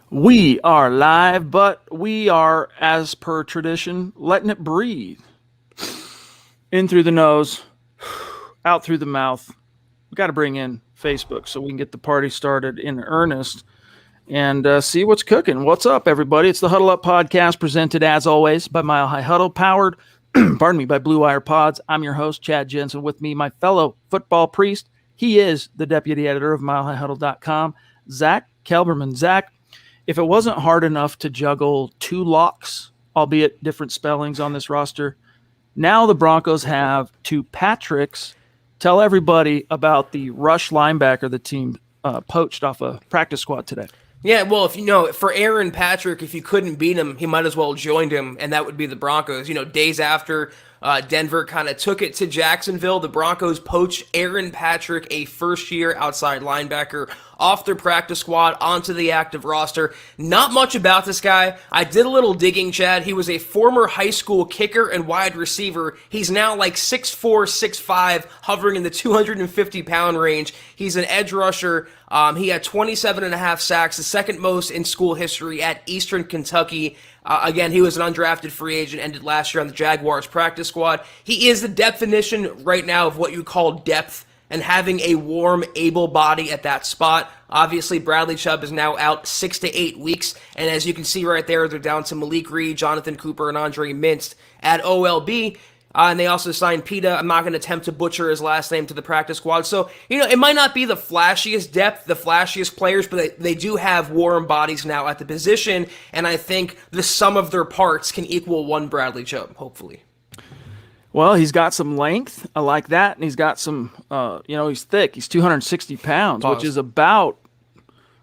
We are live, but we are, as per tradition, letting it breathe. In through the nose, out through the mouth. We got to bring in Facebook so we can get the party started in earnest and see what's cooking. What's up, everybody? It's the Huddle Up podcast presented, as always, by Mile High Huddle, powered, pardon me, by Blue Wire Pods. I'm your host, Chad Jensen. With me, my fellow football priest. He is the deputy editor of MileHighHuddle.com, Zack Kelberman. Zack, if it wasn't hard enough to juggle two locks, albeit different spellings on this roster, now the Broncos have two Patricks. Tell everybody about the rush linebacker the team poached off a practice squad today. Yeah, well, if you know, for Aaron Patrick, if you couldn't beat him, he might as well have joined him, and that would be the Broncos. You know, days after Denver kind of took it to Jacksonville, the Broncos poached Aaron Patrick, a first-year outside linebacker, off their practice squad onto the active roster. Not much about this guy. I did a little digging, Chad. He was a former high school kicker and wide receiver. He's now like 6'4", 6'5", hovering in the 250-pound range. He's an edge rusher. He had 27 and a half sacks, the second most in school history at Eastern Kentucky. Again, he was an undrafted free agent, ended last year on the Jaguars practice squad. He is the definition right now of what you call depth and having a warm, able body at that spot. Obviously, Bradley Chubb is now out 6 to 8 weeks, and as you can see right there, they're down to Malik Reed, Jonathan Cooper, and Andre Mintz at OLB. And they also signed Pita. I'm not going to attempt to butcher his last name to the practice squad. So, you know, it might not be the flashiest depth, the flashiest players, but they do have warm bodies now at the position. And I think the sum of their parts can equal one Bradley Chubb, hopefully. Well, he's got some length. I like that. And he's got some, he's thick. He's 260 pounds, which is about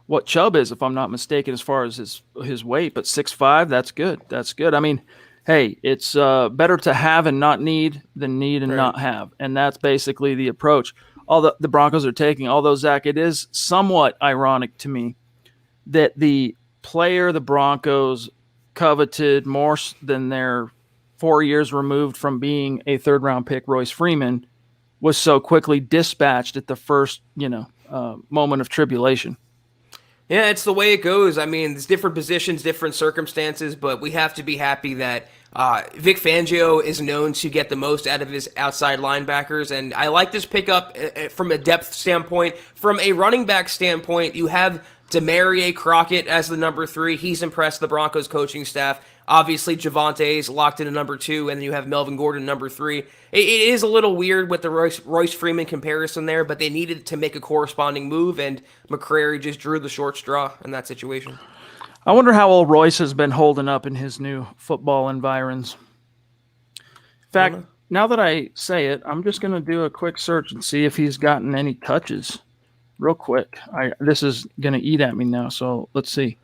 what Chubb is, if I'm not mistaken, as far as his weight. But 6'5", that's good. That's good. I mean, hey, it's better to have and not need than need and not have. And that's basically the approach all the Broncos are taking. Although, Zach, it is somewhat ironic to me that the player the Broncos coveted more than their 4 years removed from being a third-round pick, Royce Freeman, was so quickly dispatched at the first, moment of tribulation. Yeah, it's the way it goes. I mean, there's different positions, different circumstances, but we have to be happy that Vic Fangio is known to get the most out of his outside linebackers, and I like this pickup from a depth standpoint. From a running back standpoint, you have Demarie Crockett as the number 3. He's impressed the Broncos coaching staff. Obviously, Javante's locked in at number 2, and then you have Melvin Gordon number 3. It is a little weird with the Royce Freeman comparison there, but they needed to make a corresponding move, and McCrary just drew the short straw in that situation. I wonder how old Royce has been holding up in his new football environs. In fact, now that I say it, I'm just going to do a quick search and see if he's gotten any touches real quick. This is going to eat at me now, so let's see.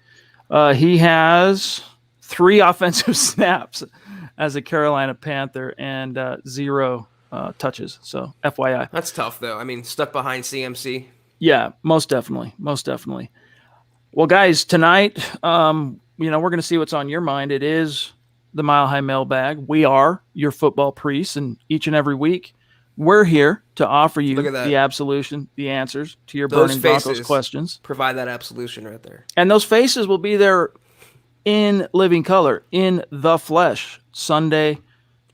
He has 3 offensive snaps as a Carolina Panther and 0 touches. So FYI. That's tough, though. I mean, stuck behind CMC. Yeah, most definitely. Most definitely. Well, guys, tonight, we're going to see what's on your mind. It is the Mile High Mailbag. We are your football priests, and each and every week, we're here to offer you the absolution, the answers to your burning Broncos questions. Provide that absolution right there. And those faces will be there in living color, in the flesh, Sunday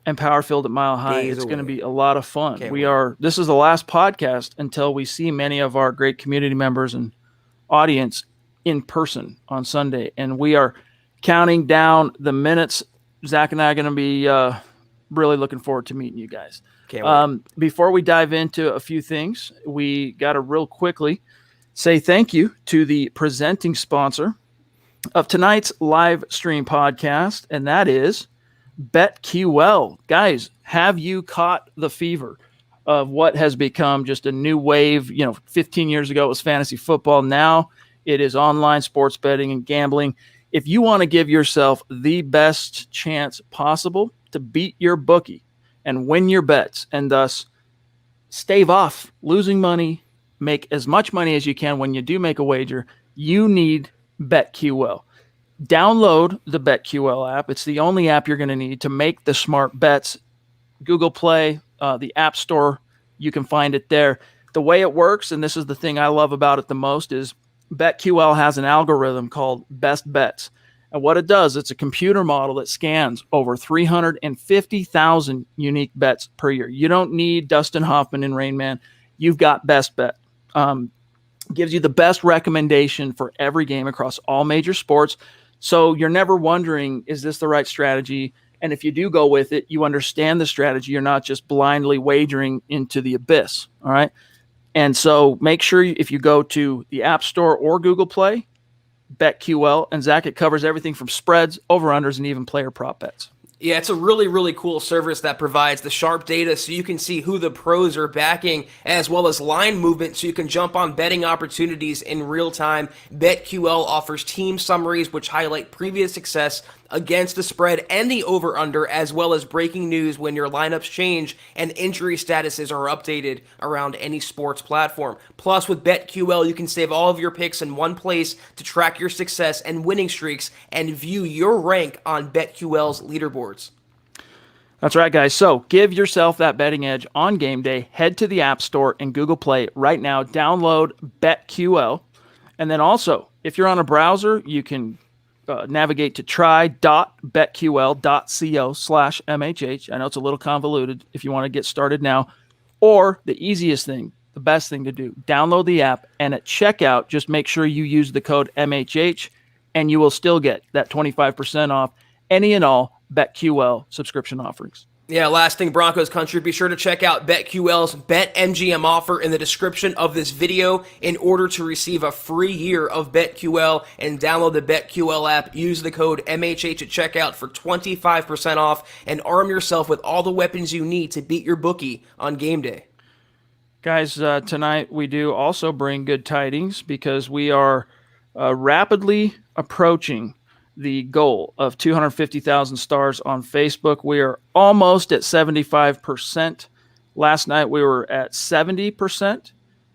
and Powerfield at Mile High. It's going to be a lot of fun. This is the last podcast until we see many of our great community members and audience in person on Sunday. And we are counting down the minutes. Zach and I are going to be really looking forward to meeting you guys. Before we dive into a few things, we got to real quickly say thank you to the presenting sponsor of tonight's live stream podcast, and that is BetQL. Guys, have you caught the fever of what has become just a new wave? 15 years ago it was fantasy football. Now it is online sports betting and gambling. If you want to give yourself the best chance possible to beat your bookie and win your bets and thus stave off losing money, make as much money as you can when you do make a wager, you need BetQL. Download the BetQL app. It's the only app you're going to need to make the smart bets. Google Play, the App Store, you can find it there. The way it works, and this is the thing I love about it the most, is BetQL has an algorithm called Best Bets. And what it does, it's a computer model that scans over 350,000 unique bets per year. You don't need Dustin Hoffman and Rain Man. You've got Best Bet. Gives you the best recommendation for every game across all major sports. So you're never wondering, is this the right strategy? And if you do go with it, you understand the strategy. You're not just blindly wagering into the abyss. All right. And so make sure if you go to the App Store or Google Play, BetQL, and Zach, it covers everything from spreads, over-unders, and even player prop bets. Yeah, it's a really, really cool service that provides the sharp data so you can see who the pros are backing, as well as line movement so you can jump on betting opportunities in real time. BetQL offers team summaries which highlight previous success against the spread and the over-under, as well as breaking news when your lineups change and injury statuses are updated around any sports platform. Plus, with BetQL, you can save all of your picks in one place to track your success and winning streaks and view your rank on BetQL's leaderboards. That's right, guys. So give yourself that betting edge on game day. Head to the App Store and Google Play right now. Download BetQL. And then also, if you're on a browser, you can navigate to try.betql.co/MHH. I know it's a little convoluted if you want to get started now. Or the easiest thing, the best thing to do, download the app, and at checkout, just make sure you use the code MHH, and you will still get that 25% off any and all BetQL subscription offerings. Yeah, last thing, Broncos country, be sure to check out BetQL's BetMGM offer in the description of this video in order to receive a free year of BetQL and download the BetQL app. Use the code MHH at checkout for 25% off and arm yourself with all the weapons you need to beat your bookie on game day. Guys, tonight we do also bring good tidings because we are rapidly approaching the goal of 250,000 stars on Facebook. We are almost at 75%. Last night we were at 70%,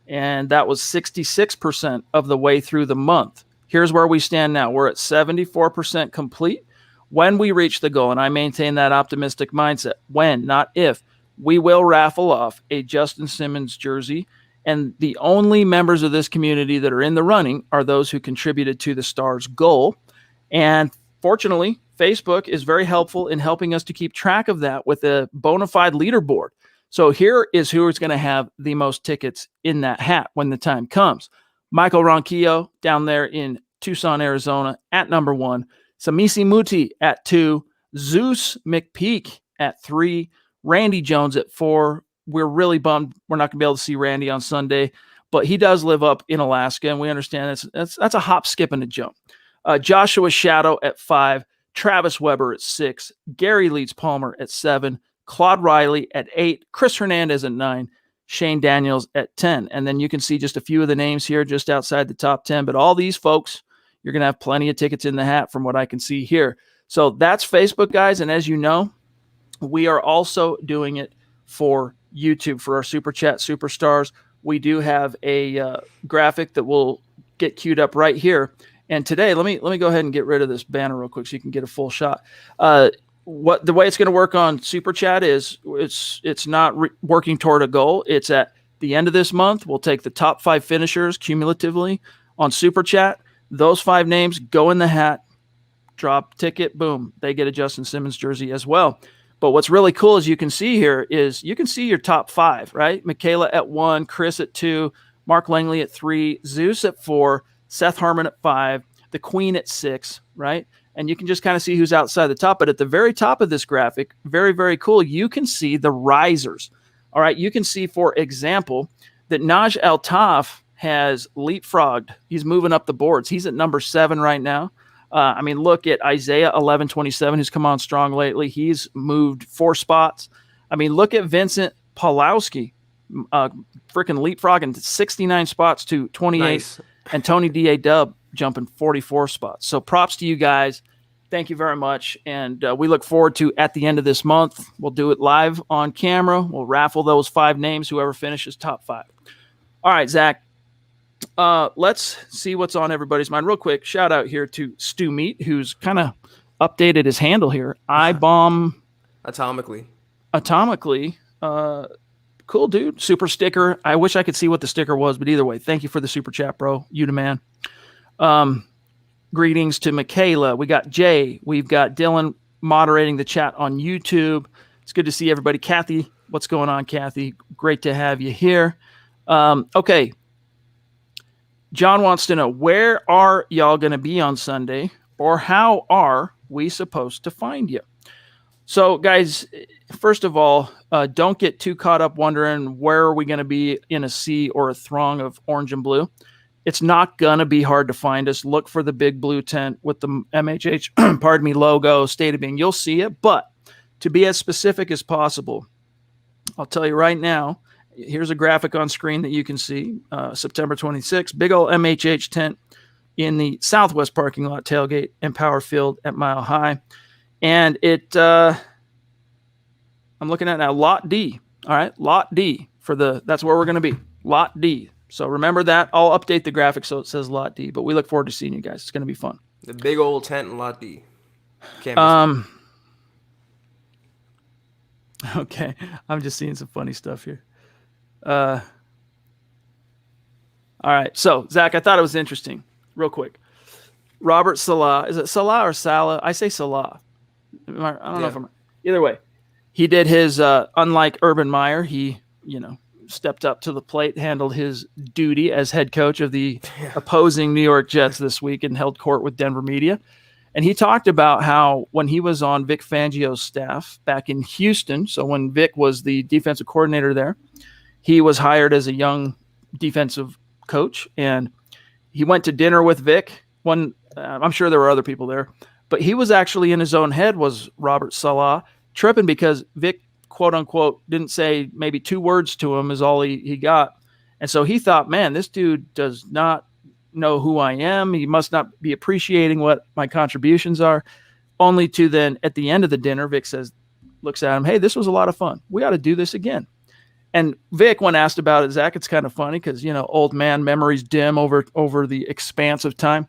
and that was 66% of the way through the month. Here's where we stand now. We're at 74% complete. When we reach the goal, and I maintain that optimistic mindset, when, not if, we will raffle off a Justin Simmons jersey. And the only members of this community that are in the running are those who contributed to the Stars goal. And fortunately, Facebook is very helpful in helping us to keep track of that with a bona fide leaderboard. So here is who is going to have the most tickets in that hat when the time comes. Michael Ronquillo down there in Tucson, Arizona at number 1. Samisi Muti at 2. Zeus McPeak at 3. Randy Jones at 4. We're really bummed we're not going to be able to see Randy on Sunday, but he does live up in Alaska, and we understand that's a hop, skip, and a jump. Joshua Shadow at 5, Travis Weber at 6, Gary Leeds Palmer at 7, Claude Riley at 8, Chris Hernandez at 9, Shane Daniels at 10. And then you can see just a few of the names here just outside the top 10. But all these folks, you're going to have plenty of tickets in the hat from what I can see here. So that's Facebook, guys. And as you know, we are also doing it for YouTube for our Super Chat Superstars. We do have a graphic that will get queued up right here. And today, let me go ahead and get rid of this banner real quick so you can get a full shot. The way it's going to work on Super Chat is it's not working toward a goal. It's at the end of this month. We'll take the top 5 finishers cumulatively on Super Chat. Those 5 names go in the hat, drop ticket, boom, they get a Justin Simmons jersey as well. But what's really cool is you can see here is you can see your top 5, right? Michaela at 1, Chris at 2, Mark Langley at 3, Zeus at 4, Seth Harmon at 5, the Queen at 6, right? And you can just kind of see who's outside the top. But at the very top of this graphic, very, very cool, you can see the risers. All right, you can see, for example, that Naj Altaf has leapfrogged. He's moving up the boards. He's at number 7 right now. Look at Isaiah 1127, who's come on strong lately. He's moved 4 spots. Look at Vincent Pawlowski, freaking leapfrogging 69 spots to 28. Nice. And Tony D.A. jumping 44 spots. So props to you guys. Thank you very much. And we look forward to, at the end of this month, we'll do it live on camera. We'll raffle those 5 names, whoever finishes top 5. All right, Zach. Let's see what's on everybody's mind real quick. Shout out here to Stu Meat, who's kind of updated his handle here. iBomb Atomically. Cool, dude. Super sticker. I wish I could see what the sticker was, but either way, thank you for the super chat, bro. You the man. Greetings to Michaela. We got Jay. We've got Dylan moderating the chat on YouTube. It's good to see everybody. Kathy, what's going on, Kathy? Great to have you here. Okay. John wants to know, where are y'all going to be on Sunday, or how are we supposed to find you? So, guys, first of all, don't get too caught up wondering where are we going to be in a sea or a throng of orange and blue. It's not going to be hard to find us. Look for the big blue tent with the MHH logo, state of being. You'll see it. But to be as specific as possible, I'll tell you right now, here's a graphic on screen that you can see. September 26th, big old MHH tent in the southwest parking lot tailgate and power field at Mile High. And I'm looking at now Lot D. All right, Lot D that's where we're going to be. Lot D. So remember that. I'll update the graphic so it says Lot D, but we look forward to seeing you guys. It's going to be fun. The big old tent in Lot D. Okay. I'm just seeing some funny stuff here. All right. So, Zach, I thought it was interesting. Real quick. Robert Salah. Is it Salah or Salah? I say Salah. I don't know if I'm... Either way. He did his, unlike Urban Meyer, he, stepped up to the plate, handled his duty as head coach of the opposing New York Jets this week and held court with Denver media. And he talked about how when he was on Vic Fangio's staff back in Houston, so when Vic was the defensive coordinator there, he was hired as a young defensive coach, and he went to dinner with Vic. I'm sure there were other people there, but he was actually in his own head, was Robert Salah, tripping because Vic, quote unquote, didn't say maybe 2 words to him is all he got. And so he thought, man, this dude does not know who I am. He must not be appreciating what my contributions are. Only to then at the end of the dinner, Vic looks at him, hey, this was a lot of fun. We ought to do this again. And Vic, when asked about it, Zach, it's kind of funny because, old man memories dim over the expanse of time.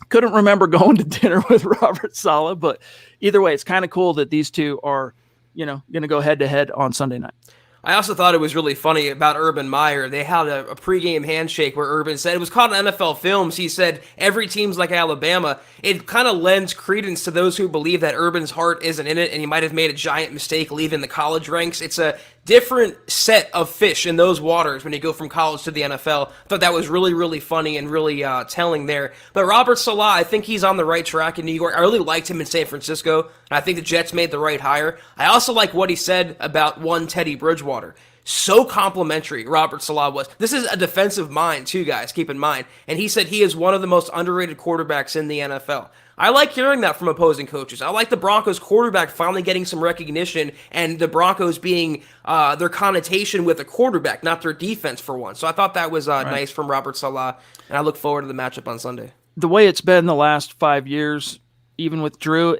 Couldn't remember going to dinner with Robert Saleh, but either way, it's kind of cool that these two are, going to go head to head on Sunday night. I also thought it was really funny about Urban Meyer. They had a pregame handshake where Urban said, it was caught on NFL Films. He said, every team's like Alabama. It kind of lends credence to those who believe that Urban's heart isn't in it and he might have made a giant mistake leaving the college ranks. It's a different set of fish in those waters when you go from college to the NFL. I thought that was really, really funny and really telling there. But Robert Salah, I think he's on the right track in New York. I really liked him in San Francisco, and I think the Jets made the right hire. I also like what he said about one Teddy Bridgewater. So complimentary Robert Salah was. This is a defensive mind too, guys, keep in mind. And he said he is one of the most underrated quarterbacks in the NFL. I like hearing that from opposing coaches. I like the Broncos quarterback finally getting some recognition and the Broncos being their connotation with a quarterback, not their defense for once. So I thought that was nice from Robert Salah, and I look forward to the matchup on Sunday. The way it's been the last 5 years, even with Drew,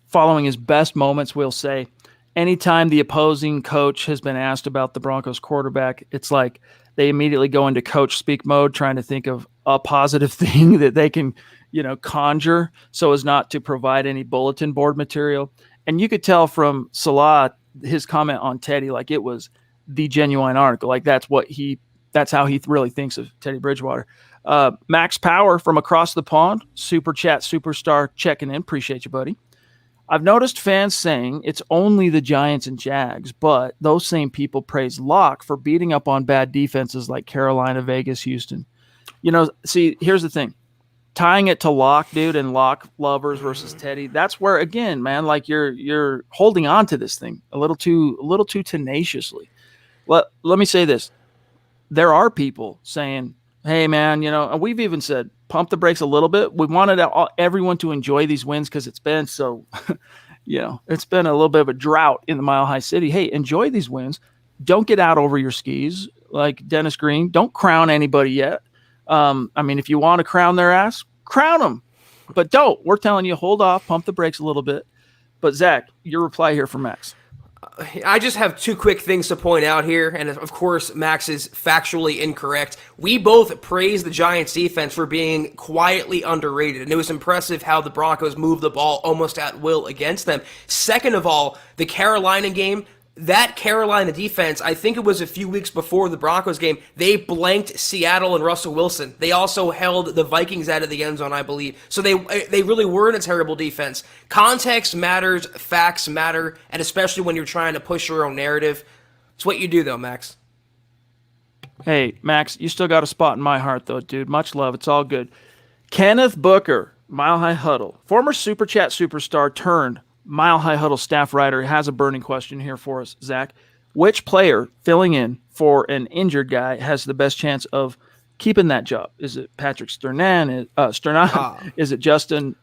following his best moments, we'll say, anytime the opposing coach has been asked about the Broncos quarterback, it's like they immediately go into coach speak mode, trying to think of a positive thing that they can, conjure so as not to provide any bulletin board material. And you could tell from Salah, his comment on Teddy, like it was the genuine article. Like that's how he really thinks of Teddy Bridgewater. Max Power from across the pond, super chat superstar checking in. Appreciate you, buddy. I've noticed fans saying it's only the Giants and Jags, but those same people praise Locke for beating up on bad defenses like Carolina, Vegas, Houston. See, here's the thing. Tying it to Locke, dude, and Locke lovers versus Teddy, that's where, again, man, like you're holding on to this thing a little too tenaciously. Let me say this. There are people saying, hey, man, and we've even said, pump the brakes a little bit. We wanted everyone to enjoy these wins because it's been so, it's been a little bit of a drought in the Mile High City. Hey, enjoy these wins. Don't get out over your skis like Dennis Green. Don't crown anybody yet. If you want to crown their ass, crown them. But don't. We're telling you, hold off, pump the brakes a little bit. But, Zach, your reply here from Max. I just have 2 quick things to point out here, and of course, Max is factually incorrect. We both praise the Giants' defense for being quietly underrated, and it was impressive how the Broncos moved the ball almost at will against them. Second of all, the Carolina game, that Carolina defense, I think it was a few weeks before the Broncos game, they blanked Seattle and Russell Wilson. They also held the Vikings out of the end zone, I believe. So they really weren't a terrible defense. Context matters, facts matter, and especially when you're trying to push your own narrative. It's what you do, though, Max. Hey, Max, you still got a spot in my heart, though, dude. Much love. It's all good. Kenneth Booker, Mile High Huddle, former Super Chat superstar turned Mile High Huddle staff writer, has a burning question here for us, Zach. Which player filling in for an injured guy has the best chance of keeping that job? Is it Patrick Sternad? Is it Justin?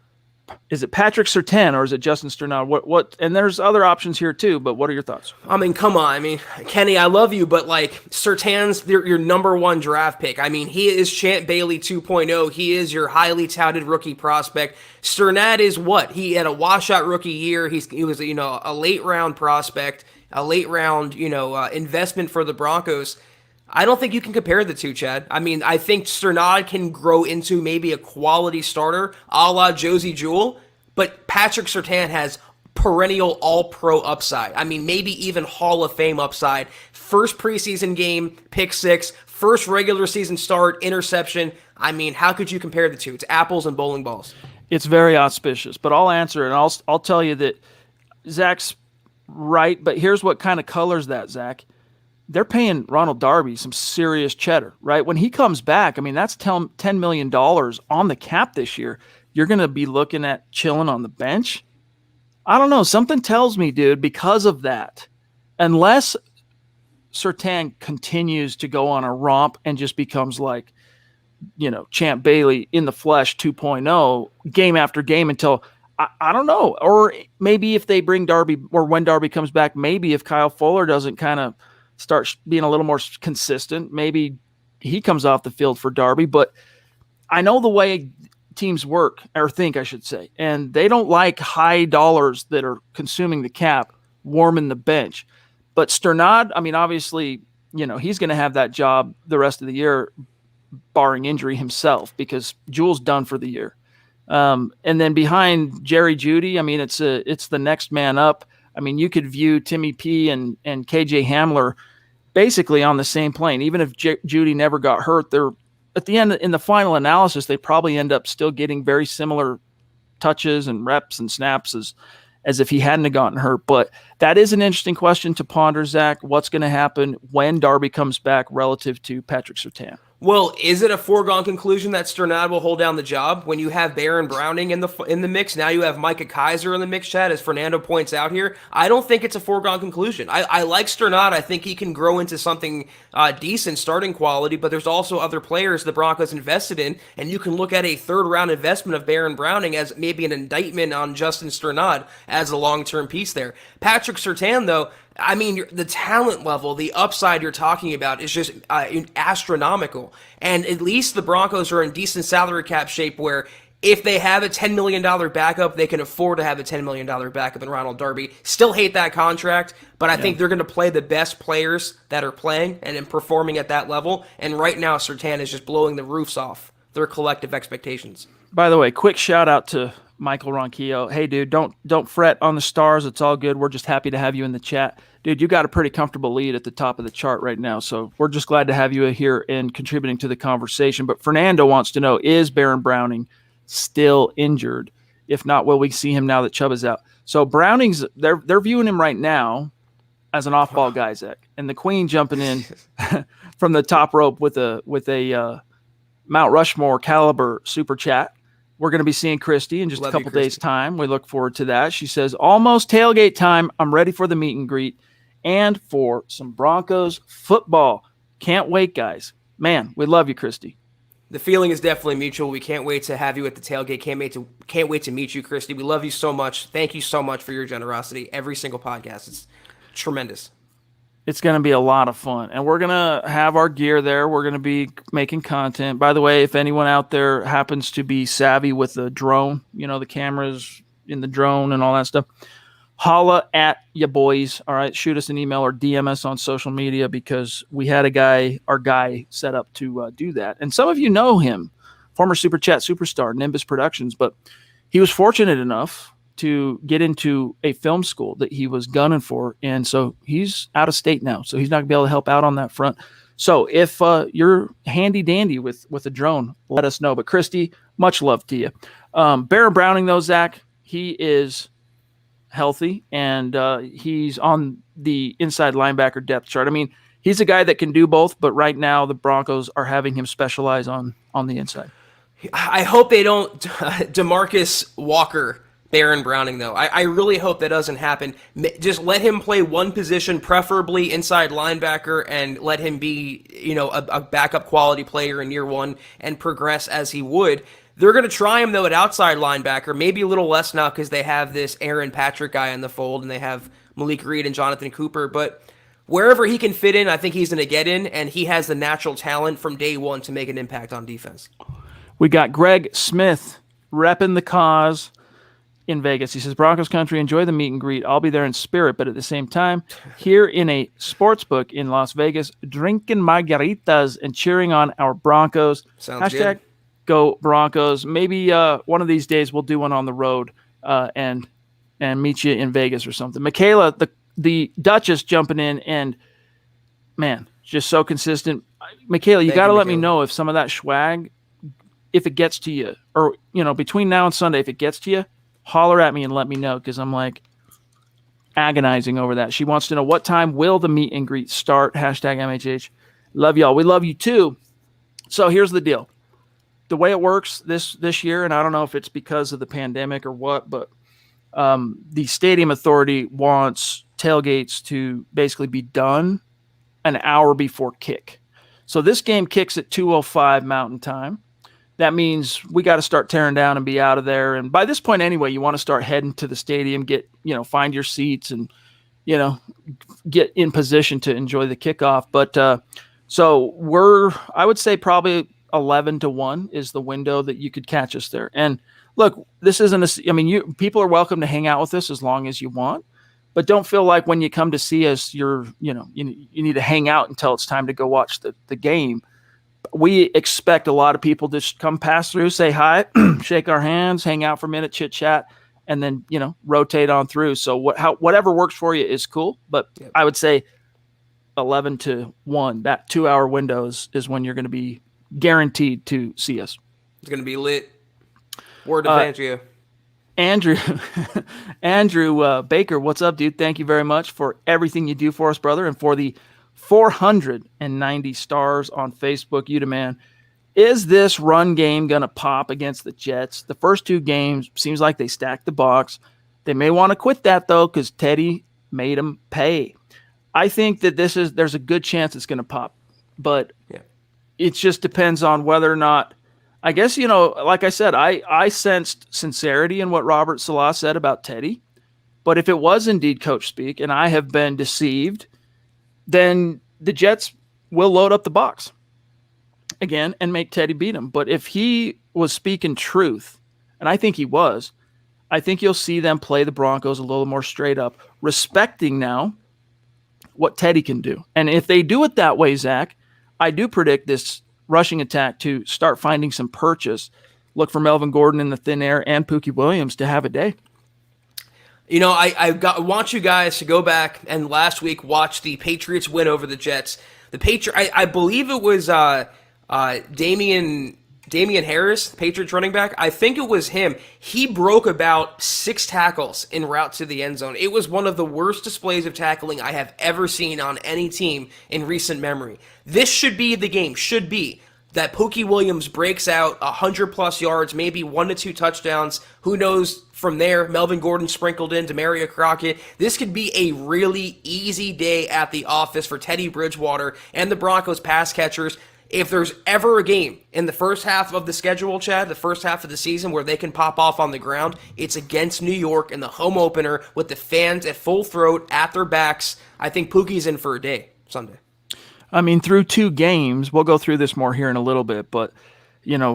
Is it Patrick Surtain or is it Justin Sternad? What? And there's other options here too. But what are your thoughts? I mean, come on. I mean, Kenny, I love you, but like Surtain's your number one draft pick. I mean, he is Champ Bailey 2.0. He is your highly touted rookie prospect. Sternad is what? He had a washout rookie year. He was a late round prospect, a late round investment for the Broncos. I don't think you can compare the two, Chad. I mean, I think Sternad can grow into maybe a quality starter a la Josie Jewell, but Patrick Surtain has perennial all-pro upside. I mean, maybe even Hall of Fame upside. First preseason game, pick 6, first regular season start, interception. I mean, how could you compare the two? It's apples and bowling balls. It's very auspicious, but I'll answer and I'll tell you that Zach's right, but here's what kind of colors that, Zach. They're paying Ronald Darby some serious cheddar, right? When he comes back, I mean, that's $10 million on the cap this year. You're going to be looking at chilling on the bench. I don't know. Something tells me, dude, because of that, unless Surtain continues to go on a romp and just becomes like, Champ Bailey in the flesh 2.0 game after game until I don't know. Or maybe if they bring Darby or when Darby comes back, maybe if Kyle Fuller doesn't kind of start being a little more consistent, maybe he comes off the field for Darby. But I know the way teams work, or think I should say, and they don't like high dollars that are consuming the cap, warming the bench. But Sternad, I mean, obviously, he's going to have that job the rest of the year, barring injury himself, because Jewell's done for the year. And then behind Jerry Jeudy, I mean, it's the next man up. I mean, you could view Timmy P and KJ Hamler basically on the same plane. Even if Jeudy never got hurt, they're at the end in the final analysis, they probably end up still getting very similar touches and reps and snaps as if he hadn't gotten hurt. But that is an interesting question to ponder, Zach. What's going to happen when Darby comes back relative to Patrick Surtain? Well, is it a foregone conclusion that Sternad will hold down the job when you have Baron Browning in the mix? Now you have Micah Kaiser in the mix, Chad, as Fernando points out here. I don't think it's a foregone conclusion. I like Sternad. I think he can grow into something decent, starting quality, but there's also other players the Broncos invested in, and you can look at a third-round investment of Baron Browning as maybe an indictment on Justin Sternad as a long-term piece there. Patrick Surtain, though, I mean, the talent level, the upside you're talking about is just astronomical. And at least the Broncos are in decent salary cap shape where if they have a $10 million backup, they can afford to have a $10 million backup in Ronald Darby. Still hate that contract, but I think they're going to play the best players that are playing and performing at that level. And right now, Surtain is just blowing the roofs off their collective expectations. By the way, quick shout out to Michael Ronquillo. Hey, dude, don't fret on the stars. It's all good. We're just happy to have you in the chat. Dude, you got a pretty comfortable lead at the top of the chart right now, so we're just glad to have you here and contributing to the conversation. But Fernando wants to know, is Baron Browning still injured? If not, will we see him now that Chubb is out? So Browning's they're viewing him right now as an off-ball guy, Zach. And the Queen jumping in from the top rope with a Mount Rushmore caliber super chat. We're going to be seeing Christy in just a couple days' time. We look forward to that. She says, almost tailgate time. I'm ready for the meet and greet and for some Broncos football. Can't wait, guys. Man, we love you, Christy. The feeling is definitely mutual. We can't wait to have you at the tailgate. Can't wait to meet you, Christy. We love you so much. Thank you so much for your generosity. Every single podcast. It's tremendous. It's going to be a lot of fun, and we're going to have our gear there. We're going to be making content. By the way, if anyone out there happens to be savvy with the drone, the cameras in the drone and all that stuff, holla at ya boys. All right, shoot us an email or DM us on social media because we had our guy set up to do that. And some of you know him, former Super Chat superstar, Nimbus Productions, but he was fortunate enough to get into a film school that he was gunning for. And so he's out of state now. So he's not going to be able to help out on that front. So if you're handy dandy with a drone, let us know. But Christy, much love to you. Baron Browning, though, Zach, he is healthy, and he's on the inside linebacker depth chart. I mean, he's a guy that can do both, but right now the Broncos are having him specialize on the inside. I hope they don't DeMarcus Walker Baron Browning, though. I really hope that doesn't happen. Just let him play one position, preferably inside linebacker, and let him be, a backup quality player in year one and progress as he would. They're going to try him, though, at outside linebacker, maybe a little less now because they have this Aaron Patrick guy in the fold, and they have Malik Reed and Jonathan Cooper. But wherever he can fit in, I think he's going to get in, and he has the natural talent from day one to make an impact on defense. We got Greg Smith repping the cause in Vegas. He says, Broncos country, enjoy the meet and greet. I'll be there in spirit, but at the same time, here in a sports book in Las Vegas, drinking margaritas and cheering on our Broncos. Sounds good. Go Broncos. Maybe one of these days we'll do one on the road and meet you in Vegas or something. Michaela, the Duchess, jumping in, and man, just so consistent. Michaela, you got to let me know if some of that swag, if it gets to you, or between now and Sunday, if it gets to you, holler at me and let me know, because I'm like agonizing over that. She wants to know, what time will the meet and greet start? Hashtag MHH. Love y'all. We love you too. So here's the deal. The way it works this year, and I don't know if it's because of the pandemic or what, but the stadium authority wants tailgates to basically be done an hour before kick. So this game kicks at 2:05 Mountain Time. That means we got to start tearing down and be out of there. And by this point anyway, you want to start heading to the stadium, find your seats and, get in position to enjoy the kickoff. But so I would say probably 11 to 1 is the window that you could catch us there. And look, this isn't people are welcome to hang out with us as long as you want, but don't feel like when you come to see us, you need to hang out until it's time to go watch the game. We expect a lot of people to come pass through, say hi, shake our hands, hang out for a minute, chit chat, and then, rotate on through. So whatever works for you is cool. But yep. I would say 11 to 1, that 2 hour window is when you're going to be guaranteed to see us. It's going to be lit. Word to Fangio. Andrew Baker, what's up, dude? Thank you very much for everything you do for us, brother, and for the 490 stars on Facebook. You demand. Is this run game going to pop against the Jets? The first two games seems like they stacked the box. They may want to quit that, though, because Teddy made them pay. I think that there's a good chance it's going to pop, but it just depends on whether or not. I guess, like I said, I sensed sincerity in what Robert Salah said about Teddy, but if it was indeed coach speak and I have been deceived, then the Jets will load up the box again and make Teddy beat him. But if he was speaking truth, and I think he was, I think you'll see them play the Broncos a little more straight up, respecting now what Teddy can do. And if they do it that way, Zach, I do predict this rushing attack to start finding some purchase. Look for Melvin Gordon in the thin air and Pookie Williams to have a day. I want you guys to go back and last week watch the Patriots win over the Jets. I believe it was Damian Harris, the Patriots running back. I think it was him. He broke about 6 tackles en route to the end zone. It was one of the worst displays of tackling I have ever seen on any team in recent memory. This should be the game, that Pookie Williams breaks out 100-plus yards, maybe 1 to 2 touchdowns. Who knows from there? Melvin Gordon sprinkled in, Demaria Crockett. This could be a really easy day at the office for Teddy Bridgewater and the Broncos pass catchers. If there's ever a game in the first half of the schedule, Chad, the first half of the season where they can pop off on the ground, it's against New York in the home opener with the fans at full throat at their backs. I think Pookie's in for a day Sunday. I mean, through 2 games, we'll go through this more here in a little bit, but,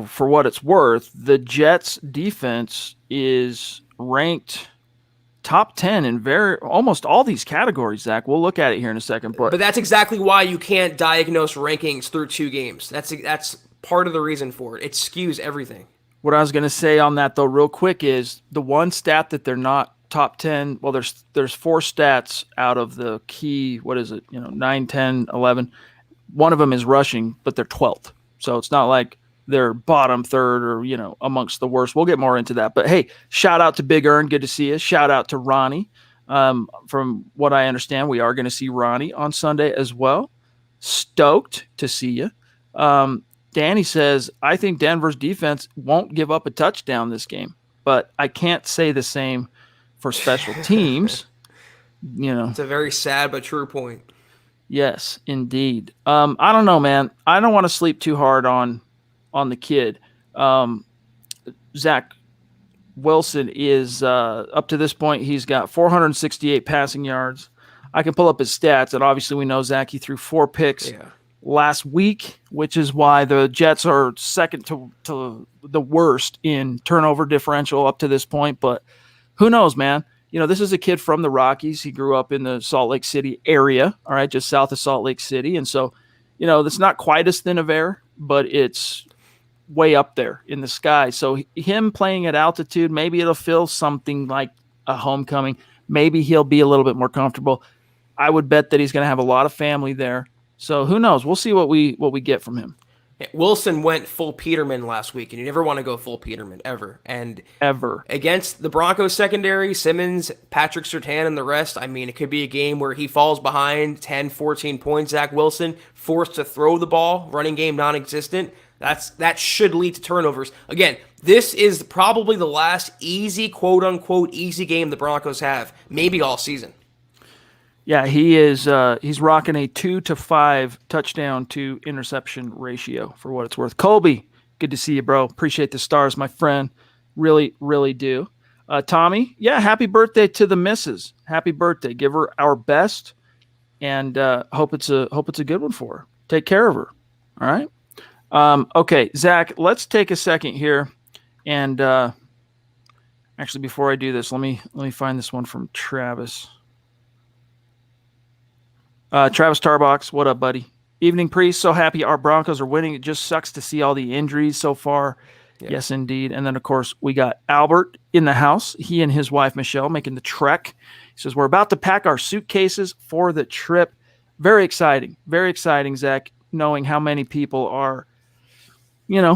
for what it's worth, the Jets defense is ranked top 10 in almost all these categories, Zach. We'll look at it here in a second. But that's exactly why you can't diagnose rankings through 2 games. That's part of the reason for it. It skews everything. What I was going to say on that, though, real quick, is the one stat that they're not top 10. Well, there's 4 stats out of the key, what is it, 9, 10, 11. One of them is rushing, but they're 12th. So it's not like they're bottom third or, amongst the worst. We'll get more into that. But, hey, shout out to Big Earn. Good to see you. Shout out to Ronnie. From what I understand, we are going to see Ronnie on Sunday as well. Stoked to see you. Danny says, I think Denver's defense won't give up a touchdown this game, but I can't say the same for special teams. It's a very sad but true point. Yes, indeed. I don't know, man. I don't want to sleep too hard on the kid. Zach Wilson is up to this point. He's got 468 passing yards. I can pull up his stats, and obviously we know Zach, he threw 4 picks last week, which is why the Jets are second to the worst in turnover differential up to this point. But who knows, man? This is a kid from the Rockies. He grew up in the Salt Lake City area, all right, just south of Salt Lake City. And so, that's not quite as thin of air, but it's way up there in the sky. So him playing at altitude, maybe it'll feel something like a homecoming. Maybe he'll be a little bit more comfortable. I would bet that he's going to have a lot of family there. So who knows? We'll see what we get from him. Wilson went full Peterman last week, and you never want to go full Peterman ever. And ever against the Broncos secondary, Simmons, Patrick Surtain, and the rest, I mean, it could be a game where he falls behind 10, 14 points. Zach Wilson forced to throw the ball, running game non-existent. That should lead to turnovers. Again, this is probably the last easy, quote-unquote, easy game the Broncos have, maybe all season. Yeah, he is. He's rocking a 2-to-5 touchdown to interception ratio for what it's worth. Colby, good to see you, bro. Appreciate the stars, my friend. Really, really do. Tommy, yeah, happy birthday to the missus. Happy birthday. Give her our best, and hope it's a good one for her. Take care of her. All right. Okay, Zach, let's take a second here, and actually, before I do this, let me find this one from Travis. Travis Tarbox, what up, buddy? Evening, Priest. So happy our Broncos are winning. It just sucks to see all the injuries so far. Yeah. Yes, indeed. And then, of course, we got Albert in the house. He and his wife, Michelle, making the trek. He says, we're about to pack our suitcases for the trip. Very exciting, Zach, knowing how many people are,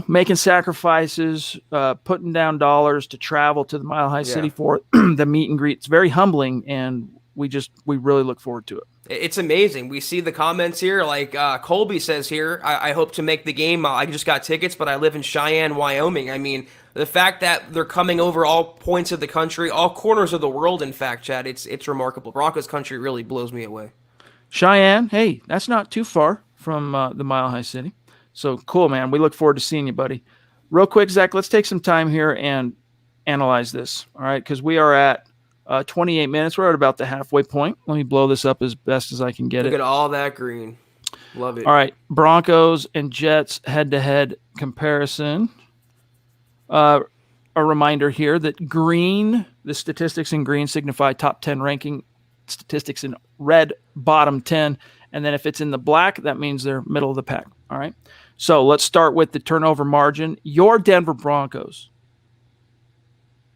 making sacrifices, putting down dollars to travel to the Mile High City for the meet and greet. It's very humbling, and we really look forward to it. It's amazing. We see the comments here, like Colby says here, I hope to make the game. I just got tickets, but I live in Cheyenne, Wyoming. I mean, the fact that they're coming over all points of the country, all corners of the world, in fact, Chad, it's remarkable. Broncos country really blows me away. Cheyenne, hey, that's not too far from the Mile High City. So cool, man. We look forward to seeing you, buddy. Real quick, Zach, let's take some time here and analyze this, all right? Because we are at 28 minutes. We're at about the halfway point. Let me blow this up as best as I can get Look at all that green. Love it. All right. Broncos and Jets head-to-head comparison. A reminder here that green, the statistics in green signify top 10 ranking. Statistics in red, bottom 10. And then if it's in the black, that means they're middle of the pack. All right. So let's start with the turnover margin. Your Denver Broncos,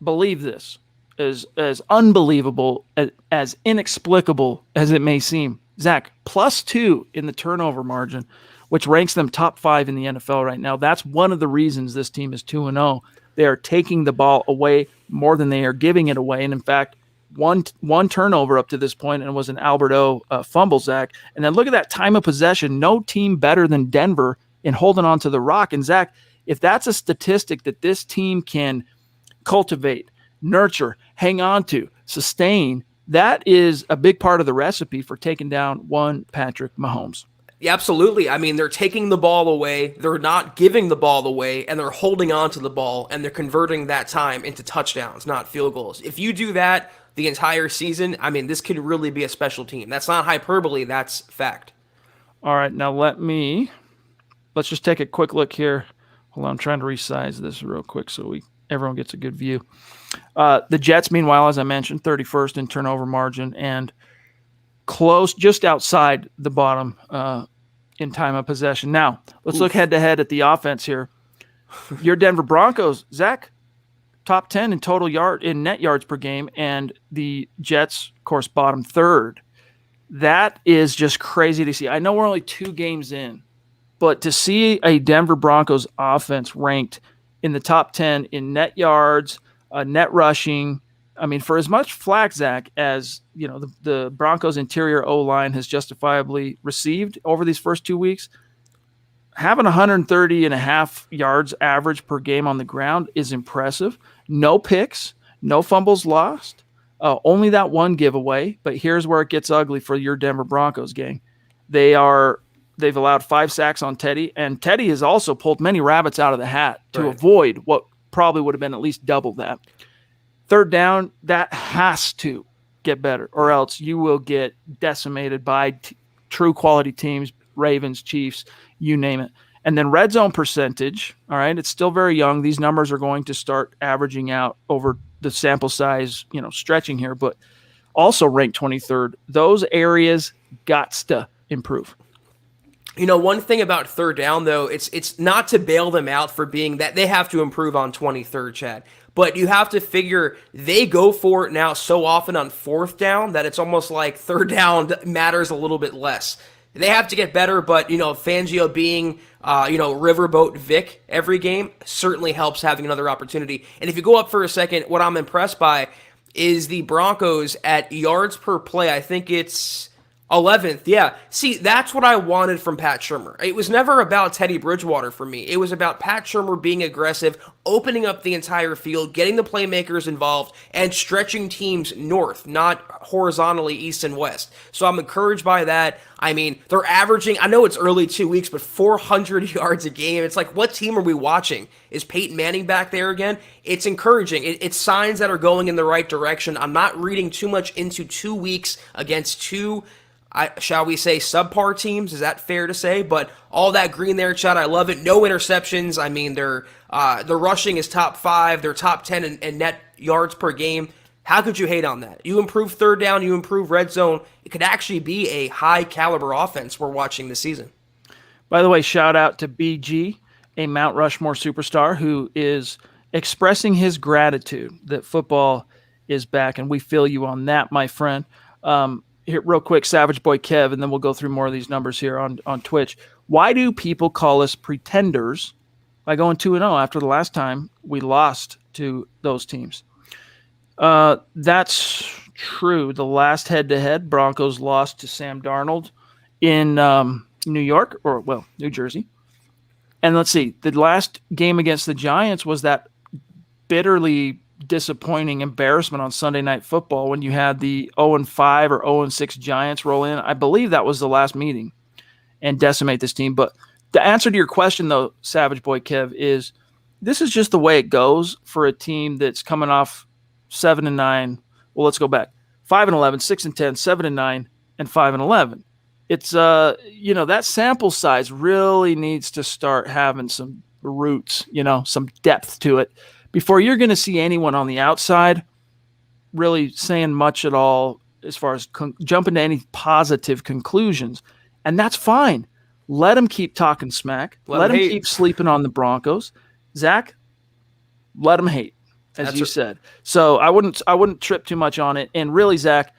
believe this, as unbelievable, as inexplicable as it may seem, Zach, +2 in the turnover margin, which ranks them top 5 in the NFL right now. That's one of the reasons this team is 2-0. They are taking the ball away more than they are giving it away. And in fact, one turnover up to this point, and it was an Alberto fumble, Zach. And then look at that time of possession. No team better than Denver in holding on to the rock. And Zach, if that's a statistic that this team can cultivate, nurture, hang on to, sustain, that is a big part of the recipe for taking down one Patrick Mahomes. Yeah, absolutely. I mean, they're taking the ball away, they're not giving the ball away, and they're holding on to the ball, and they're converting that time into touchdowns, not field goals. If you do that the entire season, I mean, this could really be a special team. That's not hyperbole, that's fact. All right, now let's just take a quick look here. Hold on, I'm trying to resize this real quick so everyone gets a good view. The Jets, meanwhile, as I mentioned, 31st in turnover margin and close, just outside the bottom in time of possession. Now, let's look head-to-head at the offense here. Your Denver Broncos, Zach, top 10 in net yards per game, and the Jets, of course, bottom third. That is just crazy to see. I know we're only 2 games in, but to see a Denver Broncos offense ranked in the top 10 in net yards, net rushing, I mean, for as much flack, Zach, as the Broncos interior O-line has justifiably received over these first 2 weeks, having 130.5 yards average per game on the ground is impressive. No picks, no fumbles lost. Only that one giveaway, but here's where it gets ugly for your Denver Broncos, gang. They've allowed 5 sacks on Teddy, and Teddy has also pulled many rabbits out of the hat to avoid what probably would have been at least double that. Third down, that has to get better, or else you will get decimated by true quality teams, Ravens, Chiefs, you name it. And then red zone percentage, all right, it's still very young. These numbers are going to start averaging out over the sample size, stretching here, but also ranked 23rd. Those areas gots to improve. One thing about third down, though, it's not to bail them out for being that they have to improve on 23rd, Chad. But you have to figure they go for it now so often on fourth down that it's almost like third down matters a little bit less. They have to get better, but, Fangio being, Riverboat Vic every game certainly helps having another opportunity. And if you go up for a second, what I'm impressed by is the Broncos at yards per play. I think it's 11th. Yeah. See, that's what I wanted from Pat Shurmur. It was never about Teddy Bridgewater for me. It was about Pat Shurmur being aggressive, opening up the entire field, getting the playmakers involved, and stretching teams north, not horizontally east and west. So I'm encouraged by that. I mean, they're averaging, I know it's early 2 weeks, but 400 yards a game. It's like, what team are we watching? Is Peyton Manning back there again? It's encouraging. It's signs that are going in the right direction. I'm not reading too much into 2 weeks against two, shall we say, subpar teams. Is that fair to say? But all that green there, Chad, I love it. No interceptions. I mean, their rushing is top 5. They're top 10 in net yards per game. How could you hate on that? You improve third down, you improve red zone. It could actually be a high caliber offense we're watching this season. By the way, shout out to BG, a Mount Rushmore superstar who is expressing his gratitude that football is back, and we feel you on that, my friend. Here, real quick, Savage Boy Kev, and then we'll go through more of these numbers here on Twitch. Why do people call us pretenders by going 2-0 after the last time we lost to those teams? That's true. The last head-to-head, Broncos lost to Sam Darnold in New York, New Jersey. And let's see, the last game against the Giants was that bitterly disappointing embarrassment on Sunday Night Football when you had the 0-5 or 0-6 Giants roll in. I believe that was the last meeting and decimate this team. But the answer to your question, though, Savage Boy Kev, is this is just the way it goes for a team that's coming off 7-9. Well, let's go back. 5-11, 6-10, 7-9, and 5-11. It's that sample size really needs to start having some roots, some depth to it before you're going to see anyone on the outside really saying much at all as far as jumping to any positive conclusions. And that's fine. Let them keep talking smack. Let them keep sleeping on the Broncos. Zach, let them hate. As you said. So I wouldn't trip too much on it. And really, Zach,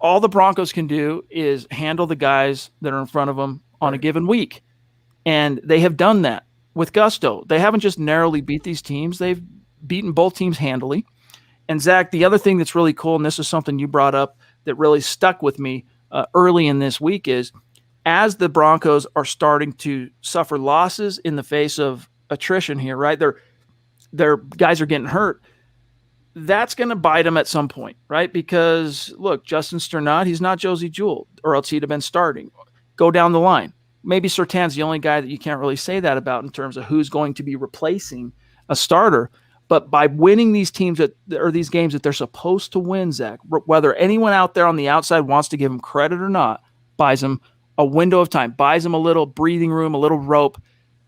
all the Broncos can do is handle the guys that are in front of them on a given week. And they have done that with gusto. They haven't just narrowly beat these teams. They've beaten both teams handily. And Zach, the other thing that's really cool, and this is something you brought up that really stuck with me early in this week, is as the Broncos are starting to suffer losses in the face of attrition here, right? Their guys are getting hurt. That's going to bite them at some point, right? Because, look, Justin Sternad, he's not Josie Jewell, or else he'd have been starting. Go down the line. Maybe Surtain's the only guy that you can't really say that about in terms of who's going to be replacing a starter. But by winning these games that they're supposed to win, Zach, whether anyone out there on the outside wants to give them credit or not, buys them a window of time, buys them a little breathing room, a little rope